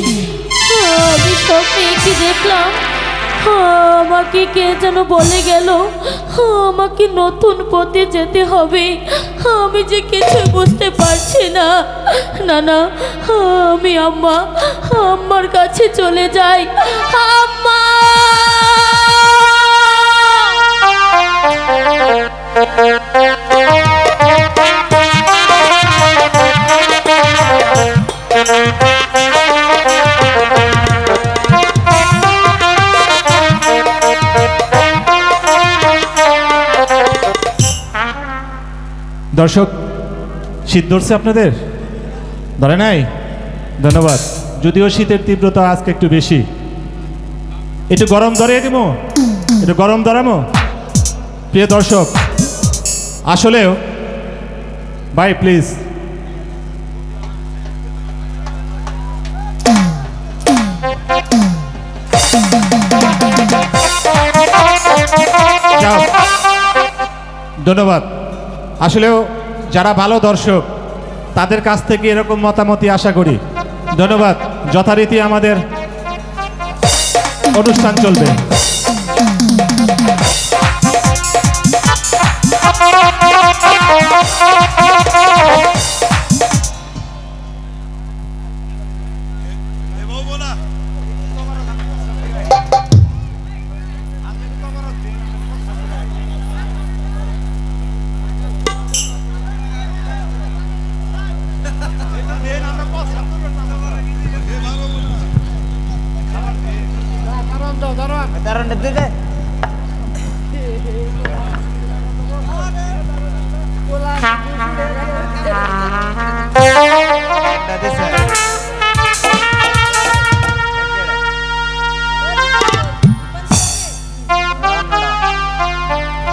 আমি স্বপ্নে কি দেখলাম? আমাকে কে যেন বলে গেল আমাকে নতুন পথে যেতে হবে। আমি যে কিছু বুঝতে পারছি না। না না, আমি আম্মার কাছে চলে যাই। আম্মা! দর্শক, শীত ধরছে আপনাদের? ধরে নাই? ধন্যবাদ। যদিও শীতের তীব্রতা আজকে একটু বেশি, একটু গরম ধরে দিব, একটু গরম ধরামো। প্রিয় দর্শক, আসলেও ভাই প্লিজ যাও। ধন্যবাদ। আসলেও যারা ভালো দর্শক তাদের কাছ থেকে এরকম মতামতই আশা করি। ধন্যবাদ। যথারীতি আমাদের অনুষ্ঠান চলবে।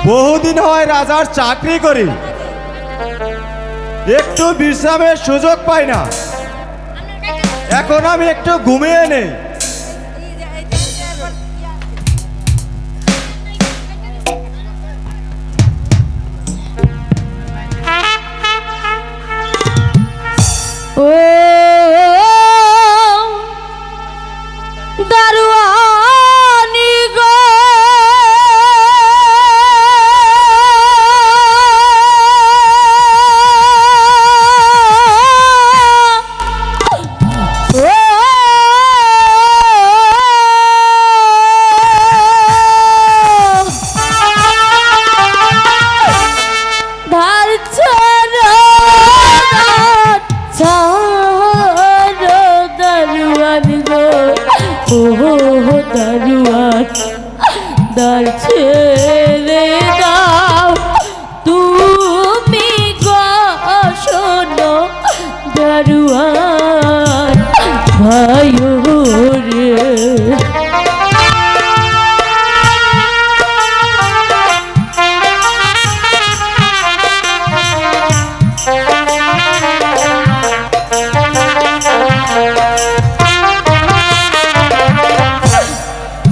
বহুদিন হয় রাজার চাকরি করি, একটু বিশ্রামের সুযোগ পাই না। এখন আমি একটু ঘুমিয়ে নেই। ও দারোয়ানি গো, দার ছেড়ে দাও তুমি গো, শোনো দারোয়ান ভাইও রে।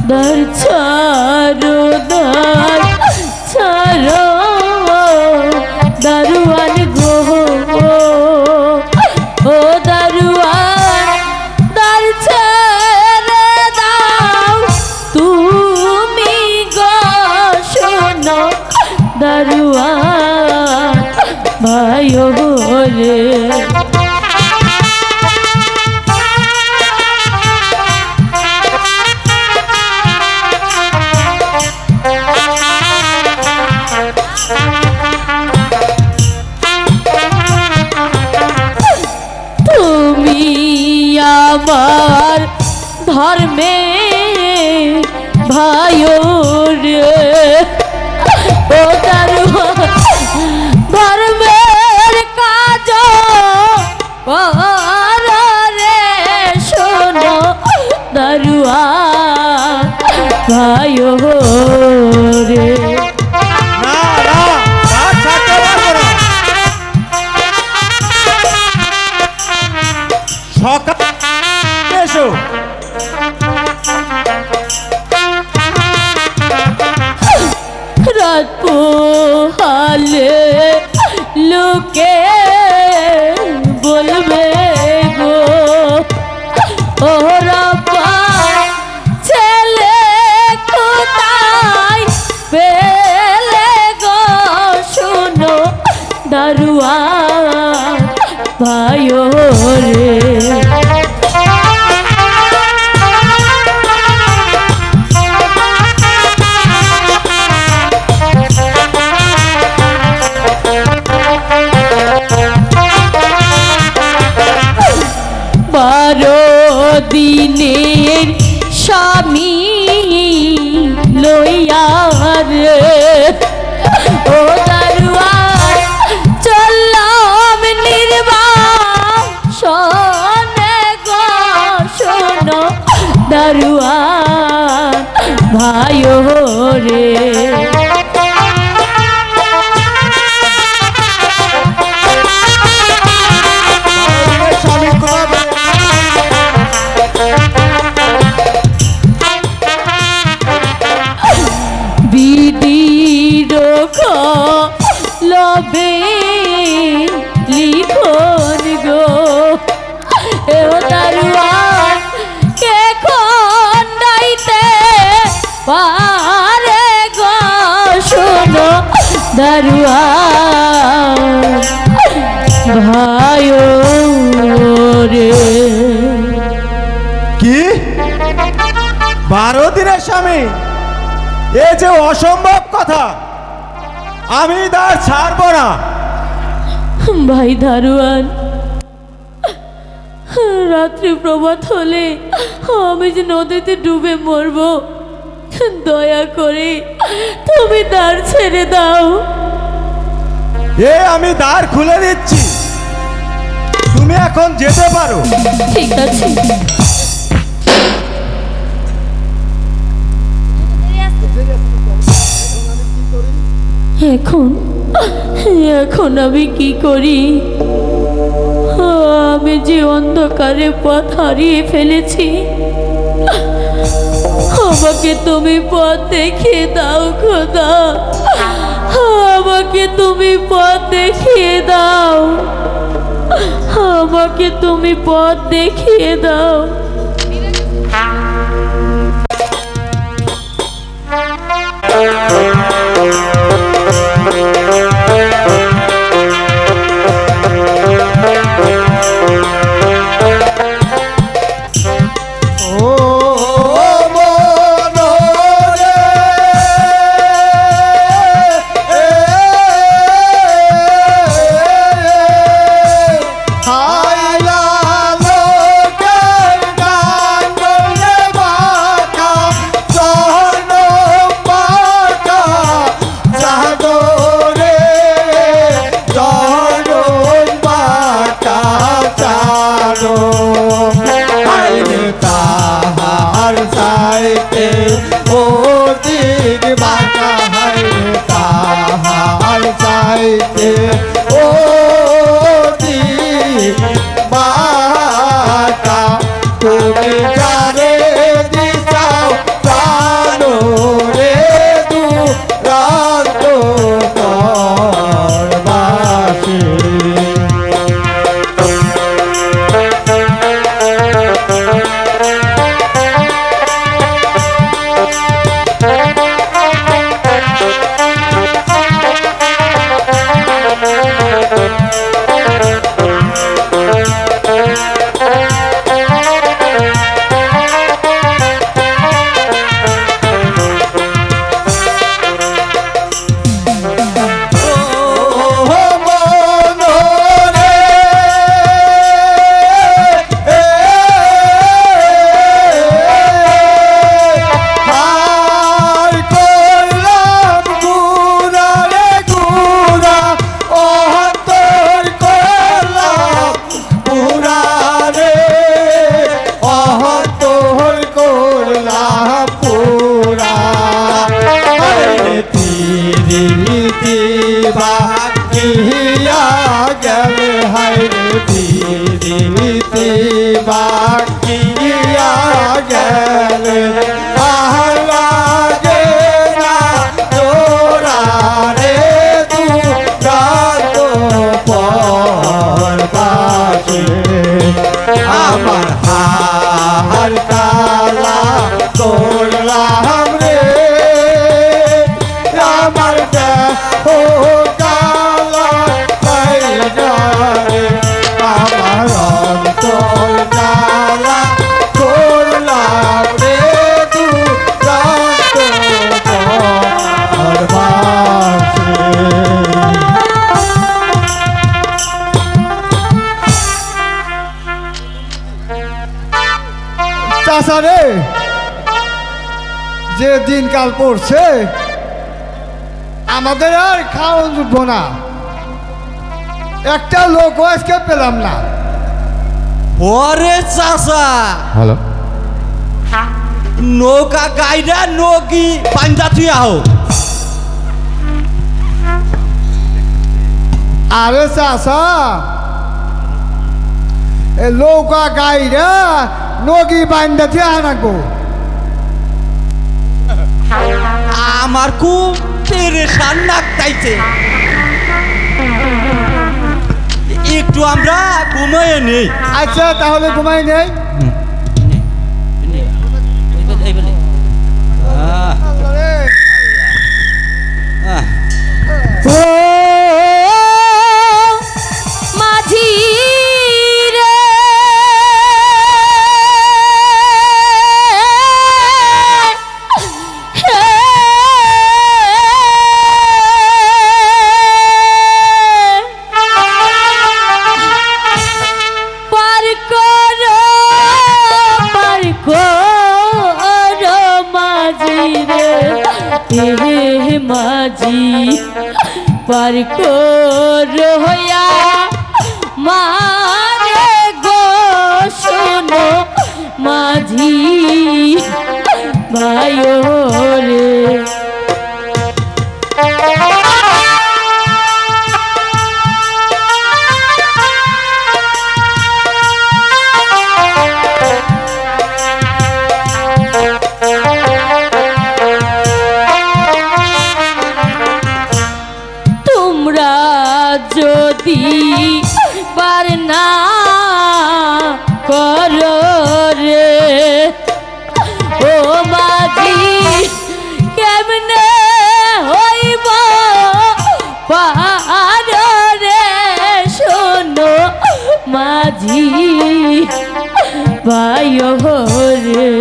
দার ছাড়ো, দার ছাড়ো দারোয়ান গো, ও দারোয়ান দার ছেড়ে দাও তুমি গো, শোনো দারোয়ান ভাইও রে। তুমি আমার ধর্মে ভাইও রে, ও দারোয়ান ধর্মের কাজ রে, শোনো দারোয়ান ভাইও রে। রাত পোহালে লোকে বলবে গো, ভাইও রে। বারো দিনের স্বামী লইয়া রে ও দারুয়ান চললাম নির্বাসনে গো শোনো দারুয়ান ভাইও রে। স্বামী কোথায়? বিদির লবে লিখন গো এ দারুয়ান কে খন্ডাইতে পারে গো শোনো দারুয়ান ভাইও রে। কি 12 দিনের স্বামী? এ যে অসম্ভব কথা, আমি তার ছাড়ব না। ভাই দারোয়ান, রাত্রি প্রভাত হলে আমি যে নদীতে ডুবে মরব, দয়া করে তুমি দ্বার ছেড়ে দাও। এ আমি দ্বার খুলে দিচ্ছি, তুমি এখন যেতে পারো। ঠিক আছে। এখন আমি কি করি? আমি যে অন্ধকারে পথ হারিয়ে ফেলেছি, আমাকে তুমি পথ দেখিয়ে দাও খোদা, আমাকে তুমি পথ দেখিয়ে দাও, আমাকে তুমি পথ দেখিয়ে দাও। চাচা রে, যে দিনকাল পড়ছে আমাদের আর খাওয়ান জুটবো না। একটা লোক আজকে পেলাম না। ওরে চাচা, হ্যালো, নৌকা গাইডা নৌকি পাঞ্জা তুই আহ। আরে চাচা, এ নৌকা গাইরা নগি বান্ধাতে আনাকবো। আমার খুব পেরেশান লাগতাইছে, একটু আমরা ঘুমায় নেই। আচ্ছা তাহলে ঘুমাই নেই। ও মাঝি রে, পার করো মাঝি রে, মাঝি পার করো হইয়া মারে গো শোনো মাঝি ভাইও রে। তোমরা যদি পার না করো রে ও মাঝি, কেমনে হইব পার রে শোনো মাঝি ভাইও রে।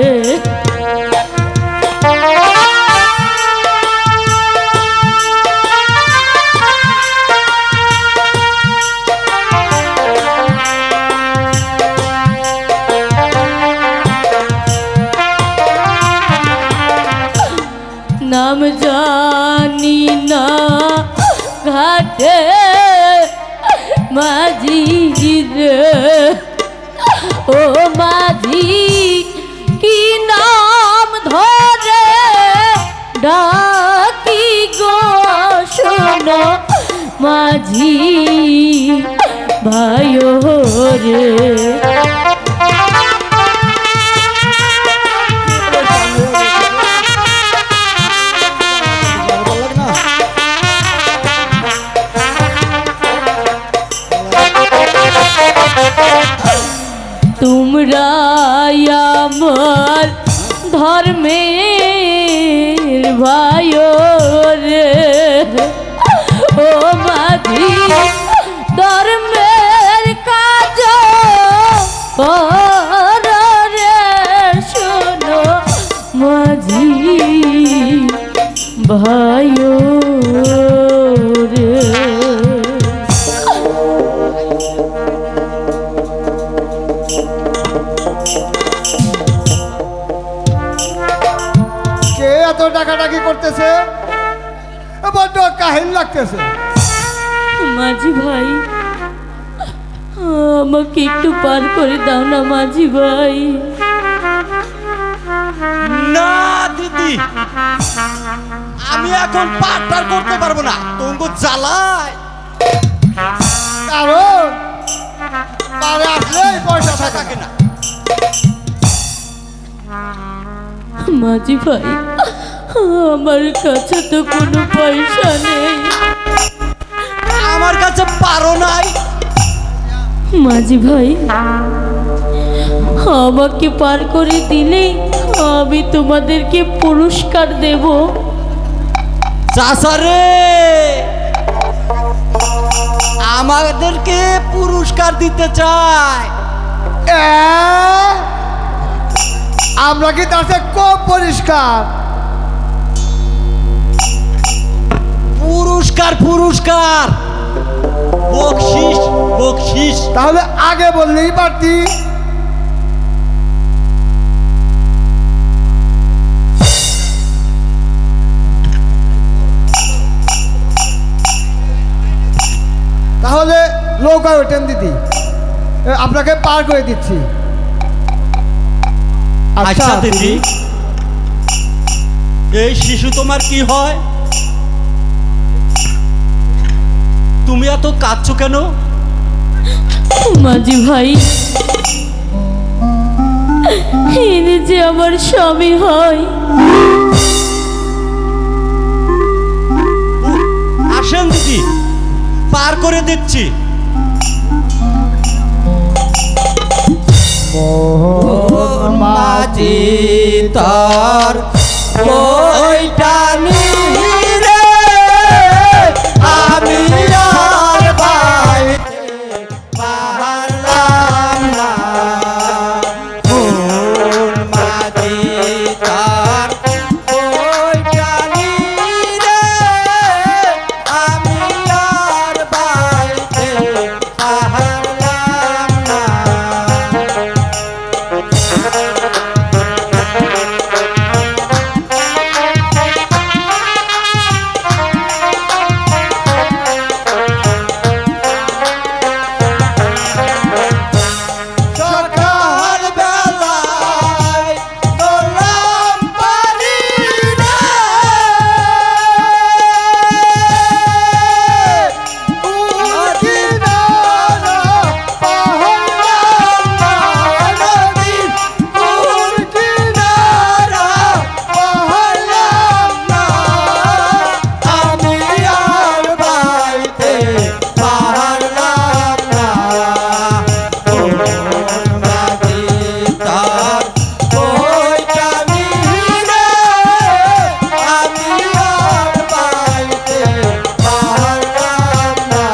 নাম জানি না ঘাটে মাঝি রে ও মাঝি, কি নাম ধরে ডাকি গো শোনো মাঝি ভাইও রে। তোমরা আমার ধর্মের ভাইও রে ও মাঝি, ধর্মের কাজ করো রে শোনো মাঝি ভাইও রে। কে এত টাকাটাকি করতেছে? বড্ড কাহিল লাগতেছে। মাঝি ভাই, আমাকে একটু পার করে দাও না মাঝি ভাই। না দিদি, আমি এখন পার করতে পারবো না, তোমাকে জ্বালায়। কারণ পারে আসলে পয়সা থাকে না। মাঝি ভাই, আমার কাছে তো কোনো পয়সা নেই। আমার কাছে পারো নাই। মাঝি ভাই, আমাকে পার করে দিলে আমি তোমাদেরকে পুরস্কার দেব। চাচা রে, আমাদেরকে পুরস্কার দিতে চায়। আমরা কি তার চেয়ে কম পরিষ্কার? পুরস্কার পুরস্কার, বকশিস বকশিস। তাহলে আগে বললেই পারতি। নৌকায় ওঠেন দিদি, আপনাকে পার করে দিচ্ছি। আচ্ছা দিদি, এই শিশু তোমার কি হয়? তুমি এত কাঁদছো কেন? মাঝি ভাই, ইনি যে আমার স্বামী হয়। আসেন দিদি, পার করে দিচ্ছি। মোহন মাঝি তার বইটা নিরে আমি আর বাইতে পারলাম না। মোহন মাঝি তার বইটা নিরে আমি আর বাইতে পারলাম না। সকাল বেলায় তোলাম পারি রে, উদিনারা পাহাড় নদীর উদিনারা পাহাড় না, আমি আর বাইতে পারলাম না। তার বইটা নিরে আমি আর বাইতে পারলাম না।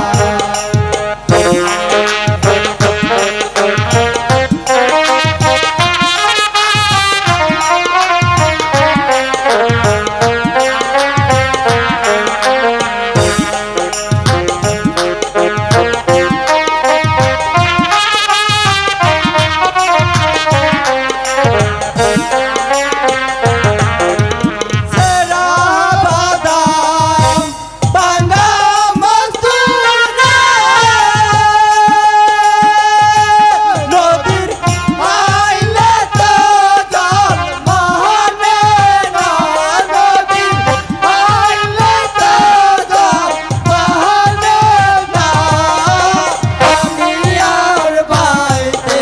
সেরা বাদাম বাংলা মজদুর নদীর আইলে তো জল মহনে না, নদীর আইলে তো জল মহনে না, আমি আর বাইতে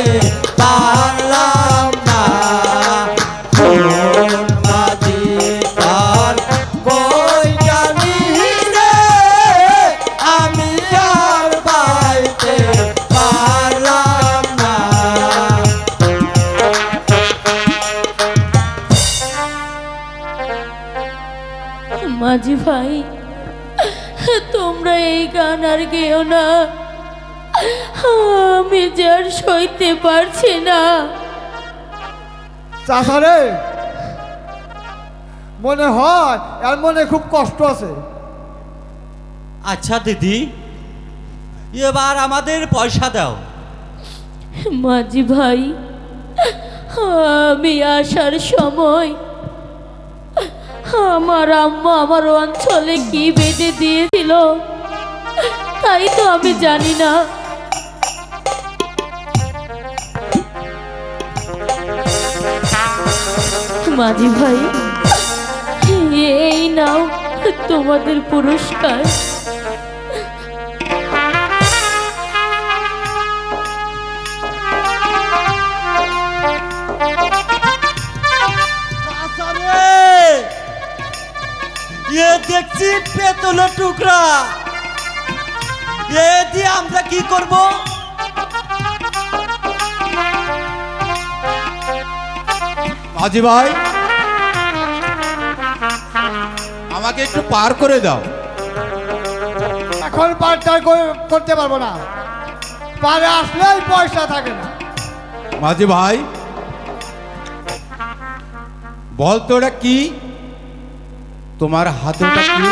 পারলাম না। মাঝি তার বইটা নিরে আমি আর বাইতে পারলাম না। মাঝি ভাই, তোমরা এই গান আর গেও না, আমি যে আর সইতে পারছি না। চাষারে মনে হয় আর মনে খুব কষ্ট আছে। আচ্ছা দিদি, এবার আমাদের পয়সা দাও। মাঝি ভাই, আমি আসার সময় আমার আম্মা আমার অঞ্চলে কি বেঁধে দিয়েছিল তাই তো আমি জানি না। মাঝি ভাই, এই নাও তোমাদের পুরস্কার। দেখছি পেতলের টুকরা, এ দিয়ে আমরা কি করব? মাঝি ভাই, আমাকে একটু পার করে দাও। এখন পারটা করতে পারবো না, পারে আসলেই পয়সা থাকে না। মাঝি ভাই, বল তো ওটা কি? তোমার হাতে ওটা কি?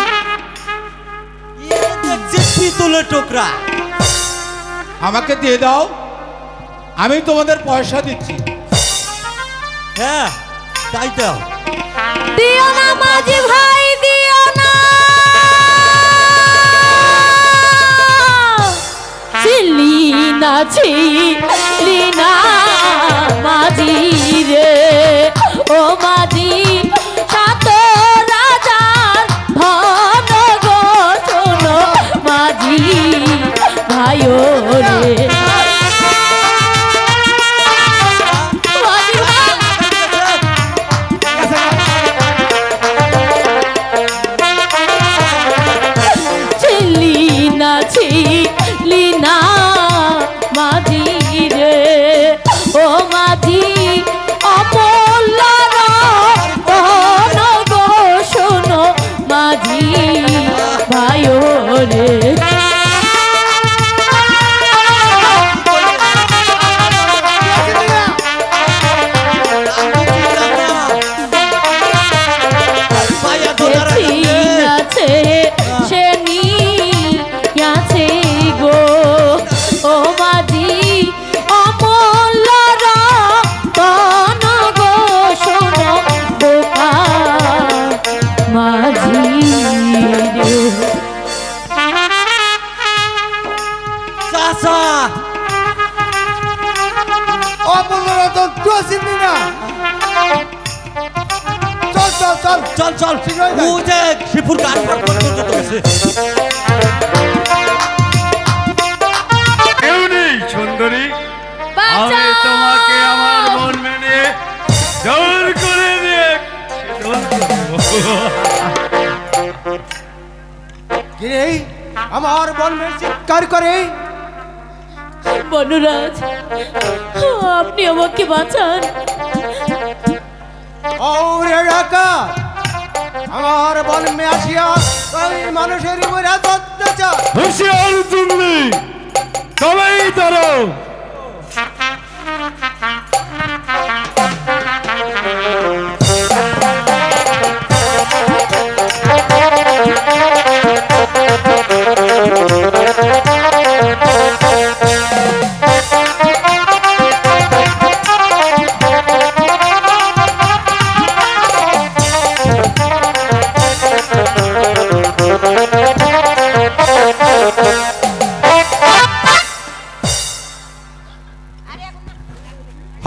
এ দেখছি পিতলের টুকরা। আমাকে দিয়ে দাও, আমি তোমাদের পয়সা দিচ্ছি। হ্যাঁ, তাই দাও। দিও না মাঝি ভাই, দিও না। ছিলি না মাঝি রে ও মাঝি সাত রাজার ধন গো শোনো মাঝি ভাই রে ছিলি না মাঝি রে ও মাঝি অমূল্য রতন গো শোনো মাঝি ভাই রে আছে সে নিয়াছে গো ও মাঝি অমূল্য রতন গো শোনো বোকা মাঝি রে চাচা অপরাধ তো তুই চিনি না চল চল চল চল চল উঠে শিপুর গান পর্যন্ত গেছে কেউ নেই সুন্দরী বাঁচাও! আমি তোমাকে আমার মন মেনে জোর করে দিয়ে কিরে আমার মন মেনে চিৎকার করে বনরাজ আপনি আমাকে বাঁচান ওরে ডাকাত আমার মন মে আসিয়া ওই মানুষের উপরে অত্যাচার হুঁশিয়ার তুমি সবাই ধরো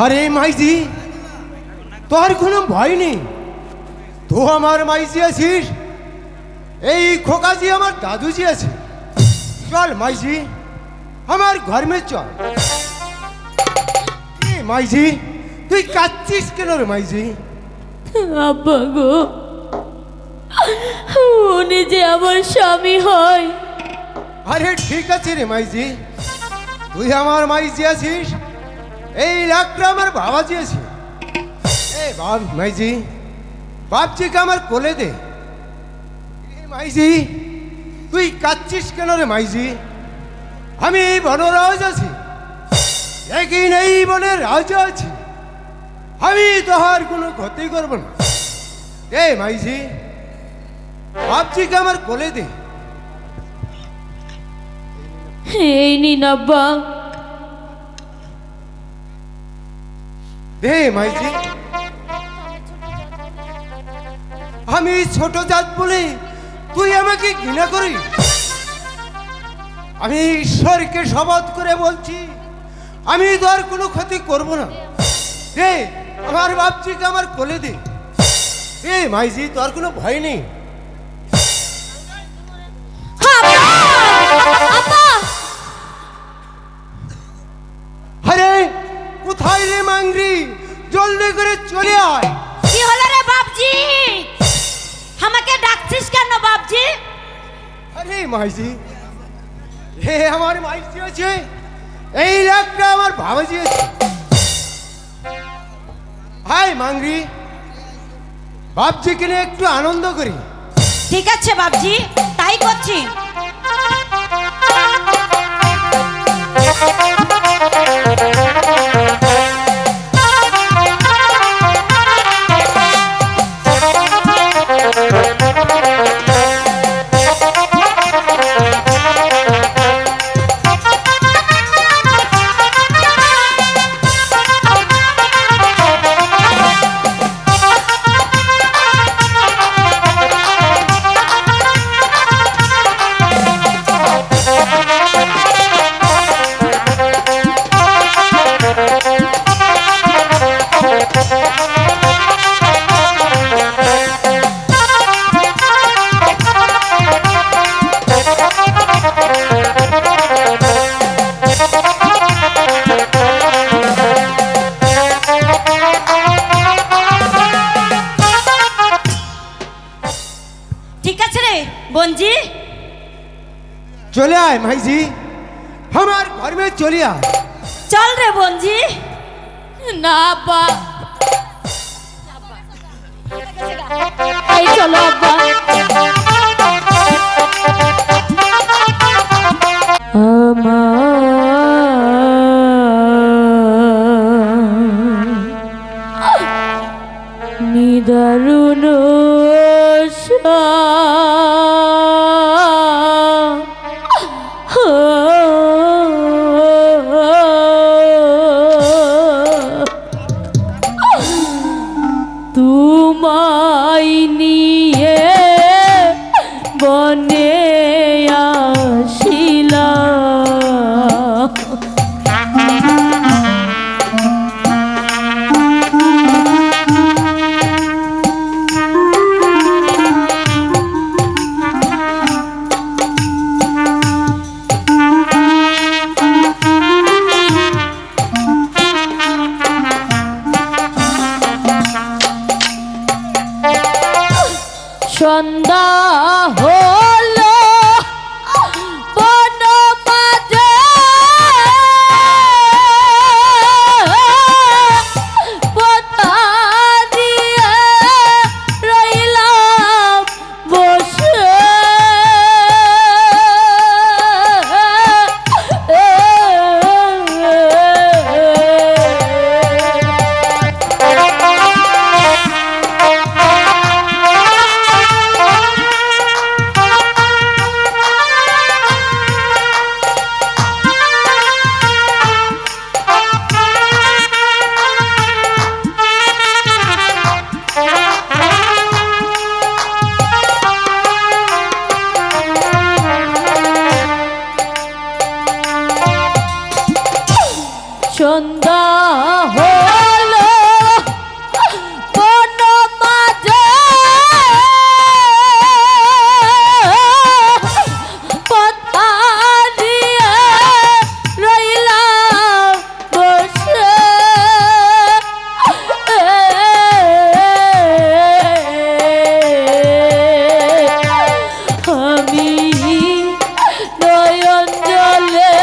আরে মাইজি তোর কোনো ভয় নেই তো আমার মাইজি আছিস এই খোকাজি আমার দাদুজি আছে চল মাইজি আমার ঘর মে চল এ মাইজি তুই কাচ্ছিস কেন রে মাইজি আব্বা গো উনি যে আমার স্বামী হয় আরে ঠিক আছে রে মাইজি তুই আমার মাইজি আছিস এই লাকড়া আমার বাবাজি আছে এ বাপ মাইজি বাপজিকে আমার কোলে দে এ মাইজি তুই কাচ্ছিস কেন রে মাইজি আমি এই বনরাজ আছি একদিন এই বনের রাজা আছি আমি তোহার কোনো ক্ষতি করব না এ মাইজি বাপজিকে আমার কোলে দে এই নিন আব্বা দে মাইজি আমি ছোট জাত বলে তুই আমাকে ঘৃণা করিস আমি ঈশ্বরকে শপথ করে বলছি আমি তোর কোনো ক্ষতি করব না দে আমার বাপজিকে আমার কোলে দে এ মাইজি তোর কোনো ভয় নেই আরে কোথায় রে মাংরি জলদি করে চলে আয় কি হলো রে বাপজি আমাকে ডাকছিস কেন বাপজি আরে মাইজি হে আমার মাইজি আছে এই লাখটা আমার বাবাজি আছে হাই মাংরি বাপজিকে নিয়ে একটু আনন্দ করি ঠিক আছে বাপজি তাই করছি आए माई जी हमार घर में चलिए চল রে বঞ্জি। না আব্বা, এই চলো আব্বা। নিদারুণ তোমায় নিয়ে বনে আসিলাম। সন্ধ্যা হলো বন মাঝে পথা দিয়ে রইলাম বসে। সন্ধ্যা হলো বন মাঝে পথা দিয়ে রইলাম বসে। আমি নয়ন জলে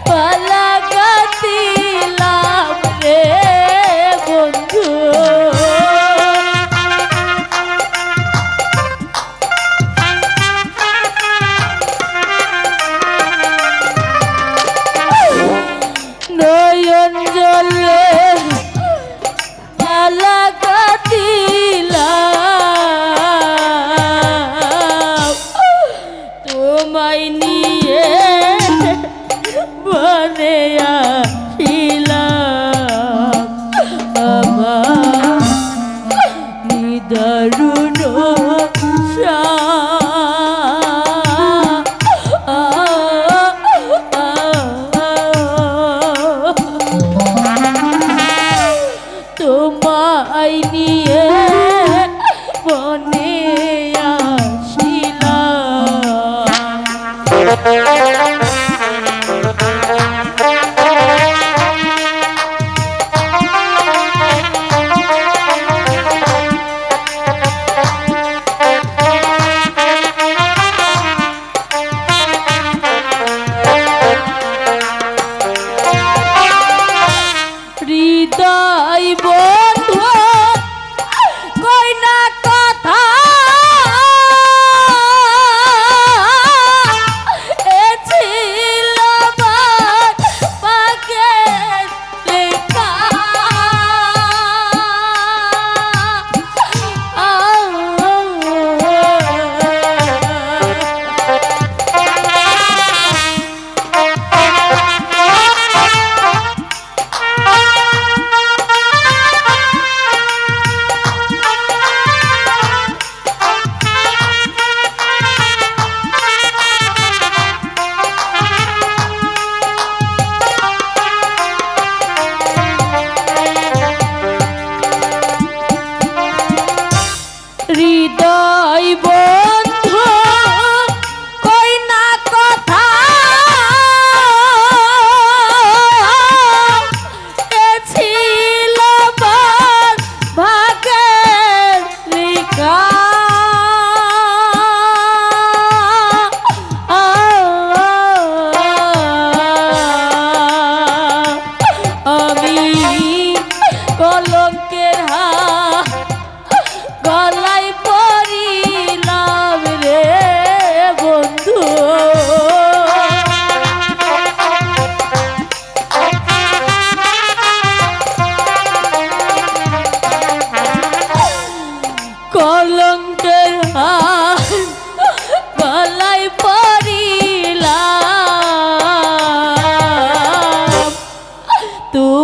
পালা গাতিলাম রে বন্ধু। নয়ন জলে পালা গাতিলাম তোমায় নিয়ে বনে আসিলাম। আমার নিদারুণ তোমায় নিয়ে বনে হৃদয় বন্ধু কই না কথা এ ছিল পাকে লেখা।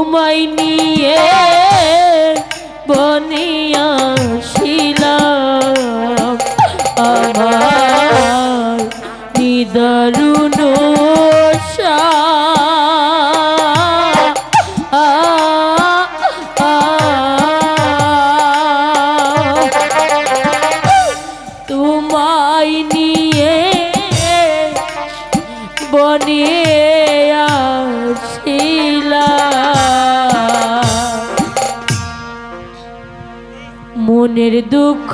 তোমায় নিয়ে বনে আসিলাম আমার নিদারুণ তোমায় নিয়ে বনে আসিলাম মনের দুঃখ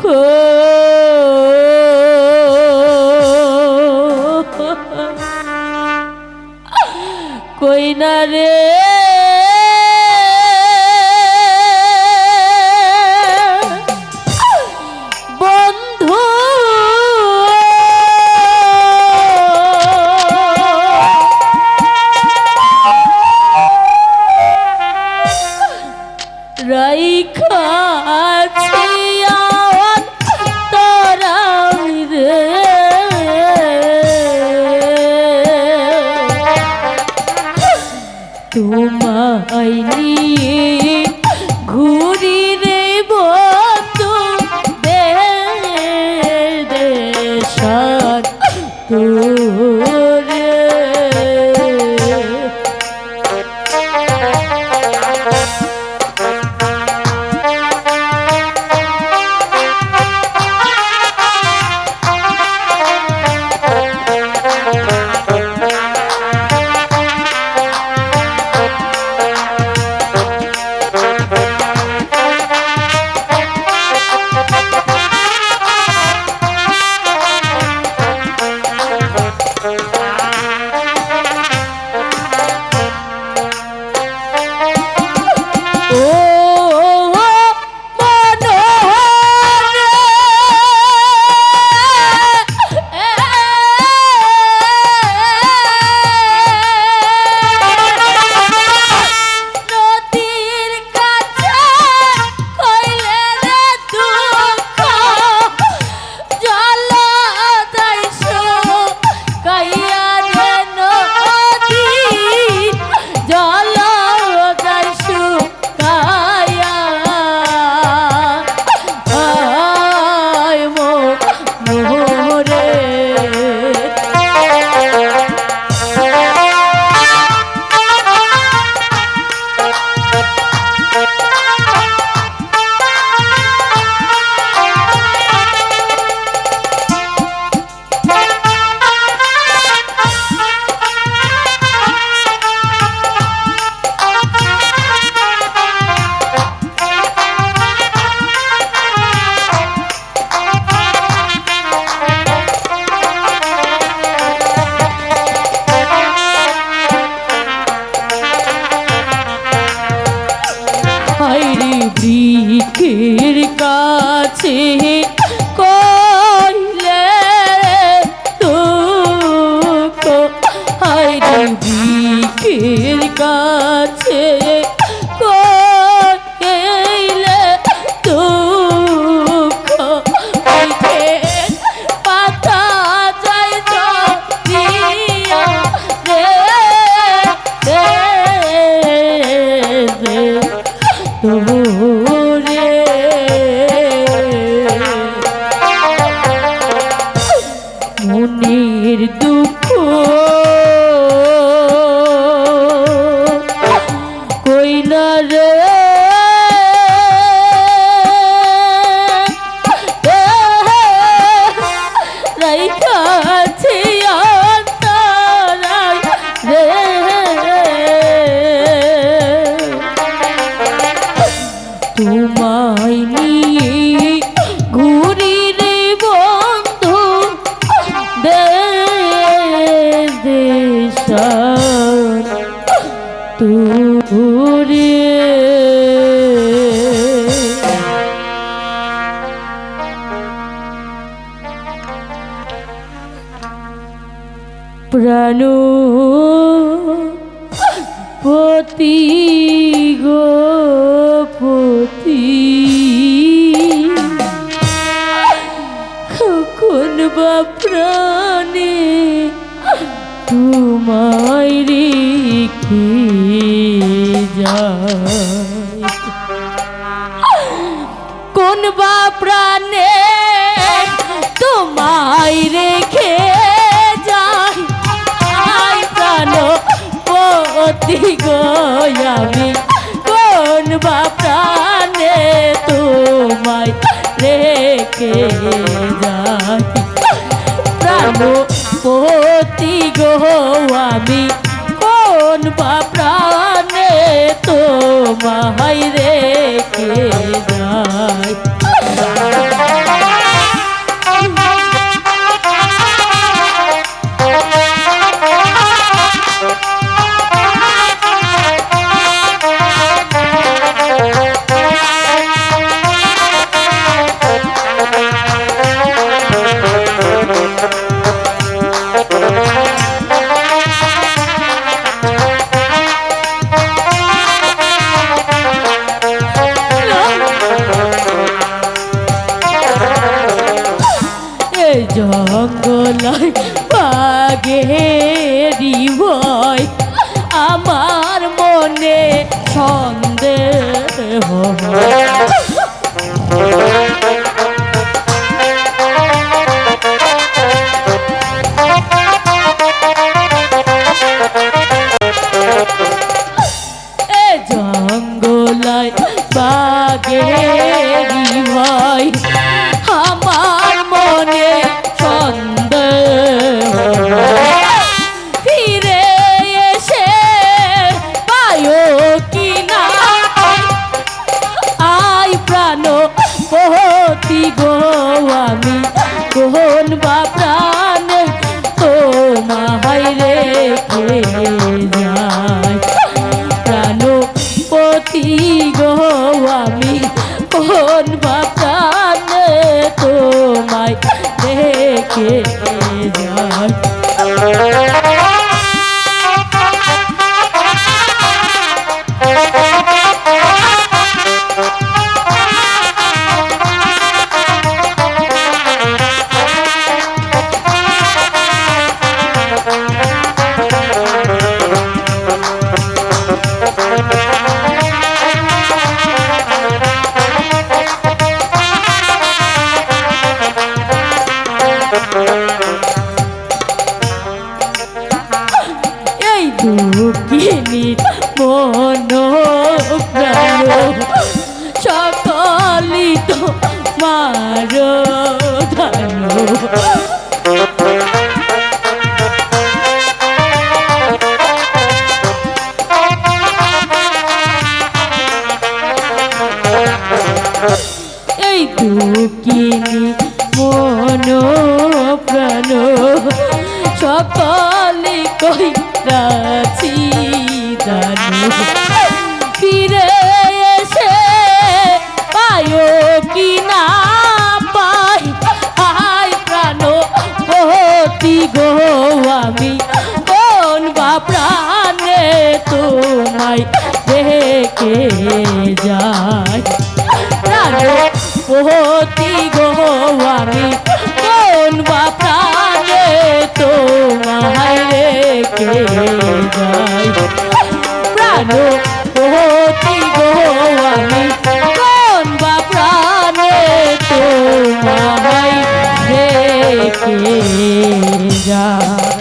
কই না রে বন্ধু রাইখা তোমায় নিয়ে ঘুরি রে বন্ধু দেশার তোরে বৃক্ষের কাছে কইলে দুঃখ হায়রে বৃক্ষের কাছে কইলে দুঃখ পাতা যায় দিয়া রে তোরে মনের দুঃখ কই না রে রাইখাছি অন্তরায় রে তোমায় নিয়ে ঘুরি রে বন্ধু দেশার তোরে প্রাণ পতি গো পতি কোন বা প্রাণে তোমায় রেখে যায় কোন বা প্রাণে তোমায় রেখে যাই আই প্রাণ পতি গো আমি কোন বা প্রাণে তোমায় রেখে যাই প্রাণ পতি গো আমি কোন বা প্রাণে তোমায় রেখে যাই জঙ্গলায় বাঘেরি ভয় আমার মনে সন্দেহ এ জঙ্গলায় বাঘেরি ভয় আমার মনে ফিরে এসে পায়ো কিনা আই প্রাণ পতি গো আমি কোন বা প্রাণ তোমায় রেখে যাই প্রাণ পতি গো আমি কোন বা প্রাণ তোমায় রেখে যাই দুঃখিনী মন প্রাণ সকলি তো মার ধান এই দুঃখিনী মন প্রাণ সকলি কই রাছি জানো ফিরে এসে পায়ো কি না পাই আই প্রাণ পতি গো আমি কোন বা প্রাণে তোমায় রেখে যাই প্রাণ পতি গো আমি কোন বা প্রাণে তোমায় রেখে যাই প্রাণ পতি গো আমি কোন বা প্রাণে তোমায় রেখে যাই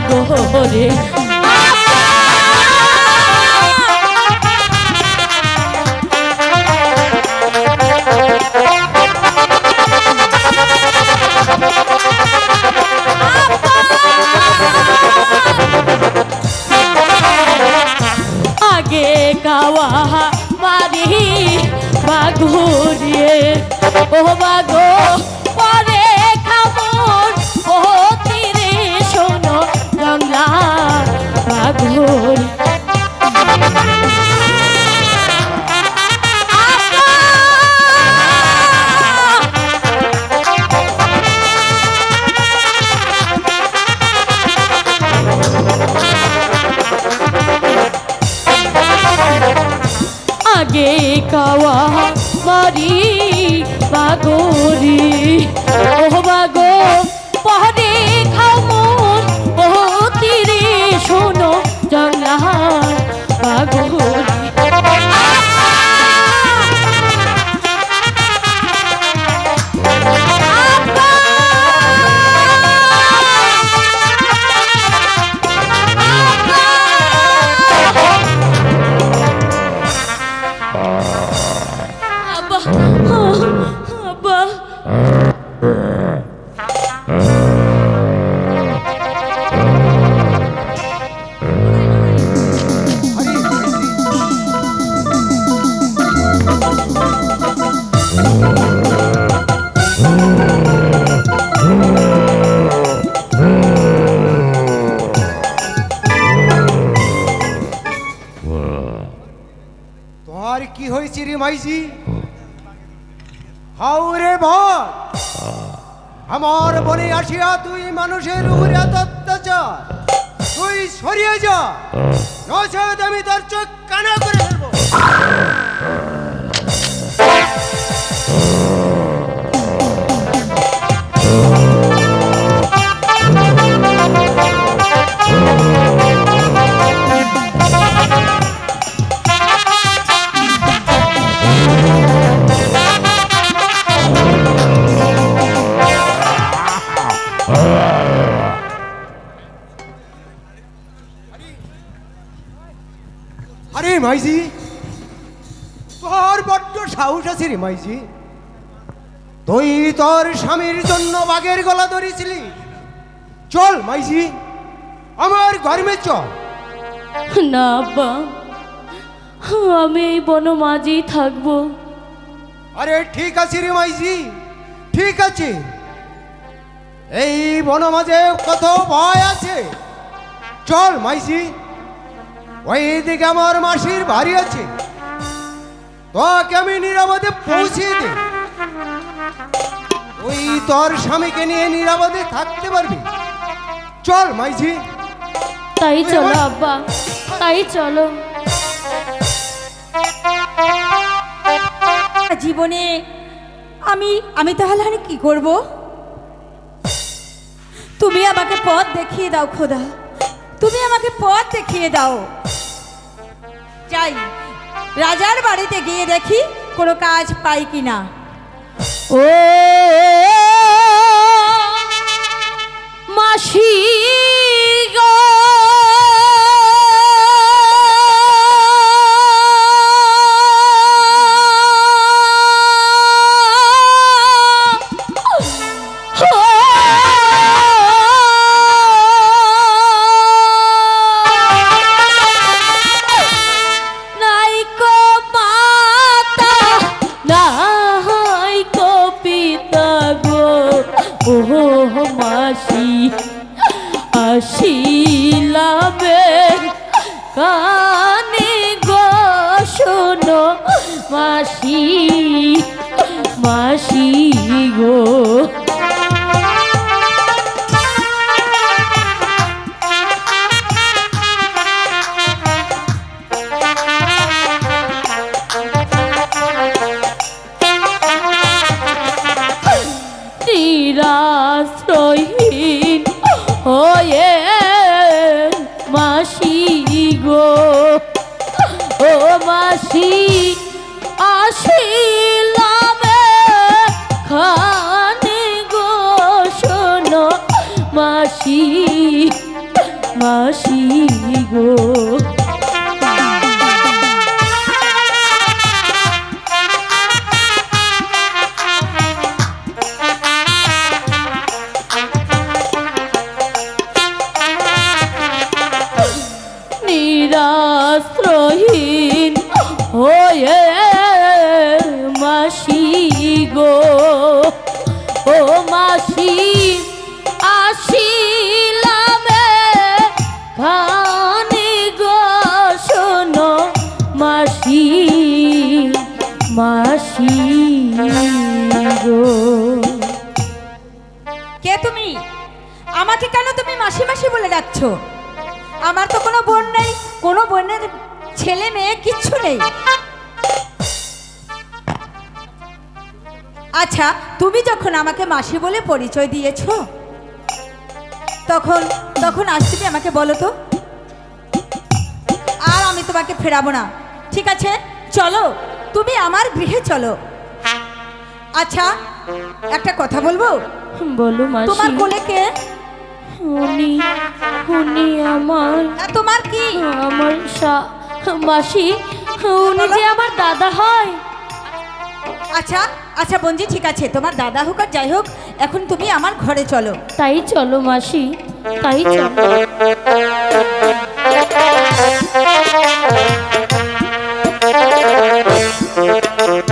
গোরে আগে গাওয়া মারি বাঘুরিয়ে ও বাগো পরে খামর ও তীরে শোনো গঙ্গা বাঘুর আগে কাওয়া মারি বাগরি ও বাগো পরে খামর ও তীরে শোনো জঙ্গলা বাগরি আব্বা আব্বা আরে মাইজি, তোমার কি হয়েছে রে মাইজি? হাউরে বল, আমার বনে আসিয়া তুই মানুষের উপরে এত অত্যাচার, তুই সরিয়ে যা, নচেত আমি তোর চোখ কানা করে ফেলবো। আরে মাইজি, তোর বড্ড সাহস আছে রে মাইজি, তুই তোর স্বামীর জন্য বাঘের গলা ধরেছিলি। চল মাইজি, আমার ঘরে চল। না আব্বা, আমি এই বনমাঝি থাকবো। আরে ঠিক আছে রে মাইজি, ঠিক আছে, এই বন মাঝে কত ভয় আছে। চল মাইজি, ওই দিকে আমার মাসির বাড়ি আছে, তোকে আমি নিরাপদে পৌঁছে দে, তুই তোর স্বামীকে নিয়ে নিরাপদে থাকতে পারবি। চল মাইজি। তাই চলো আব্বা, তাই চলো। জীবনে আমি তাহলে আর কি করব? তুমি আমাকে পথ দেখিয়ে দাও খোদা, তুমি আমাকে পথ দেখিয়ে দাও। যাই রাজার বাড়িতে গিয়ে দেখি কোনো কাজ পাই কিনা। ও মাসি গো, নাইকো মাতা নাইকো পিতা গো, ও মাসি আসিলামে কানে গো শোনো মাসি, মাসি গো। নিরাশ্রয়হীন হয়ে মাসি গো, ও মাসি আসিলামে খানে গো শোনো মাসি, মাসি গো। নিরাশ্রয়হীন হয়ে মাসি গো, ও মাসি আসিলামে খানি গো, শোনো মাসি, মাসি গো। কে তুমি? আমাকে কেন তুমি মাসি মাসি বলে ডাকছো? আমার তো কোনো বোন নেই, কোনো বোনের ছেলে মেয়ে কিচ্ছু নেই। আচ্ছা, তুমি যখন আমাকে মাসি বলে পরিচয় দিয়েছো, তখন তখন আজ তুমি আমাকে বলো তো, আর আমি তোমাকে ফেরাবো না। ঠিক আছে, চলো, তুমি আমার গৃহে চলো। আচ্ছা, একটা কথা বলবো? বলো মাসি। তোমার কোলে কে? উনি উনি আমার তোমার কি? আমার মাসি, উনি যে আমার দাদা হয়। আচ্ছা আচ্ছা বোনজি, ঠিক আছে, তোমার দাদা হোক আর যাই হোক, এখন তুমি আমার ঘরে চলো। তাই চলো মাসি, তাই চলো।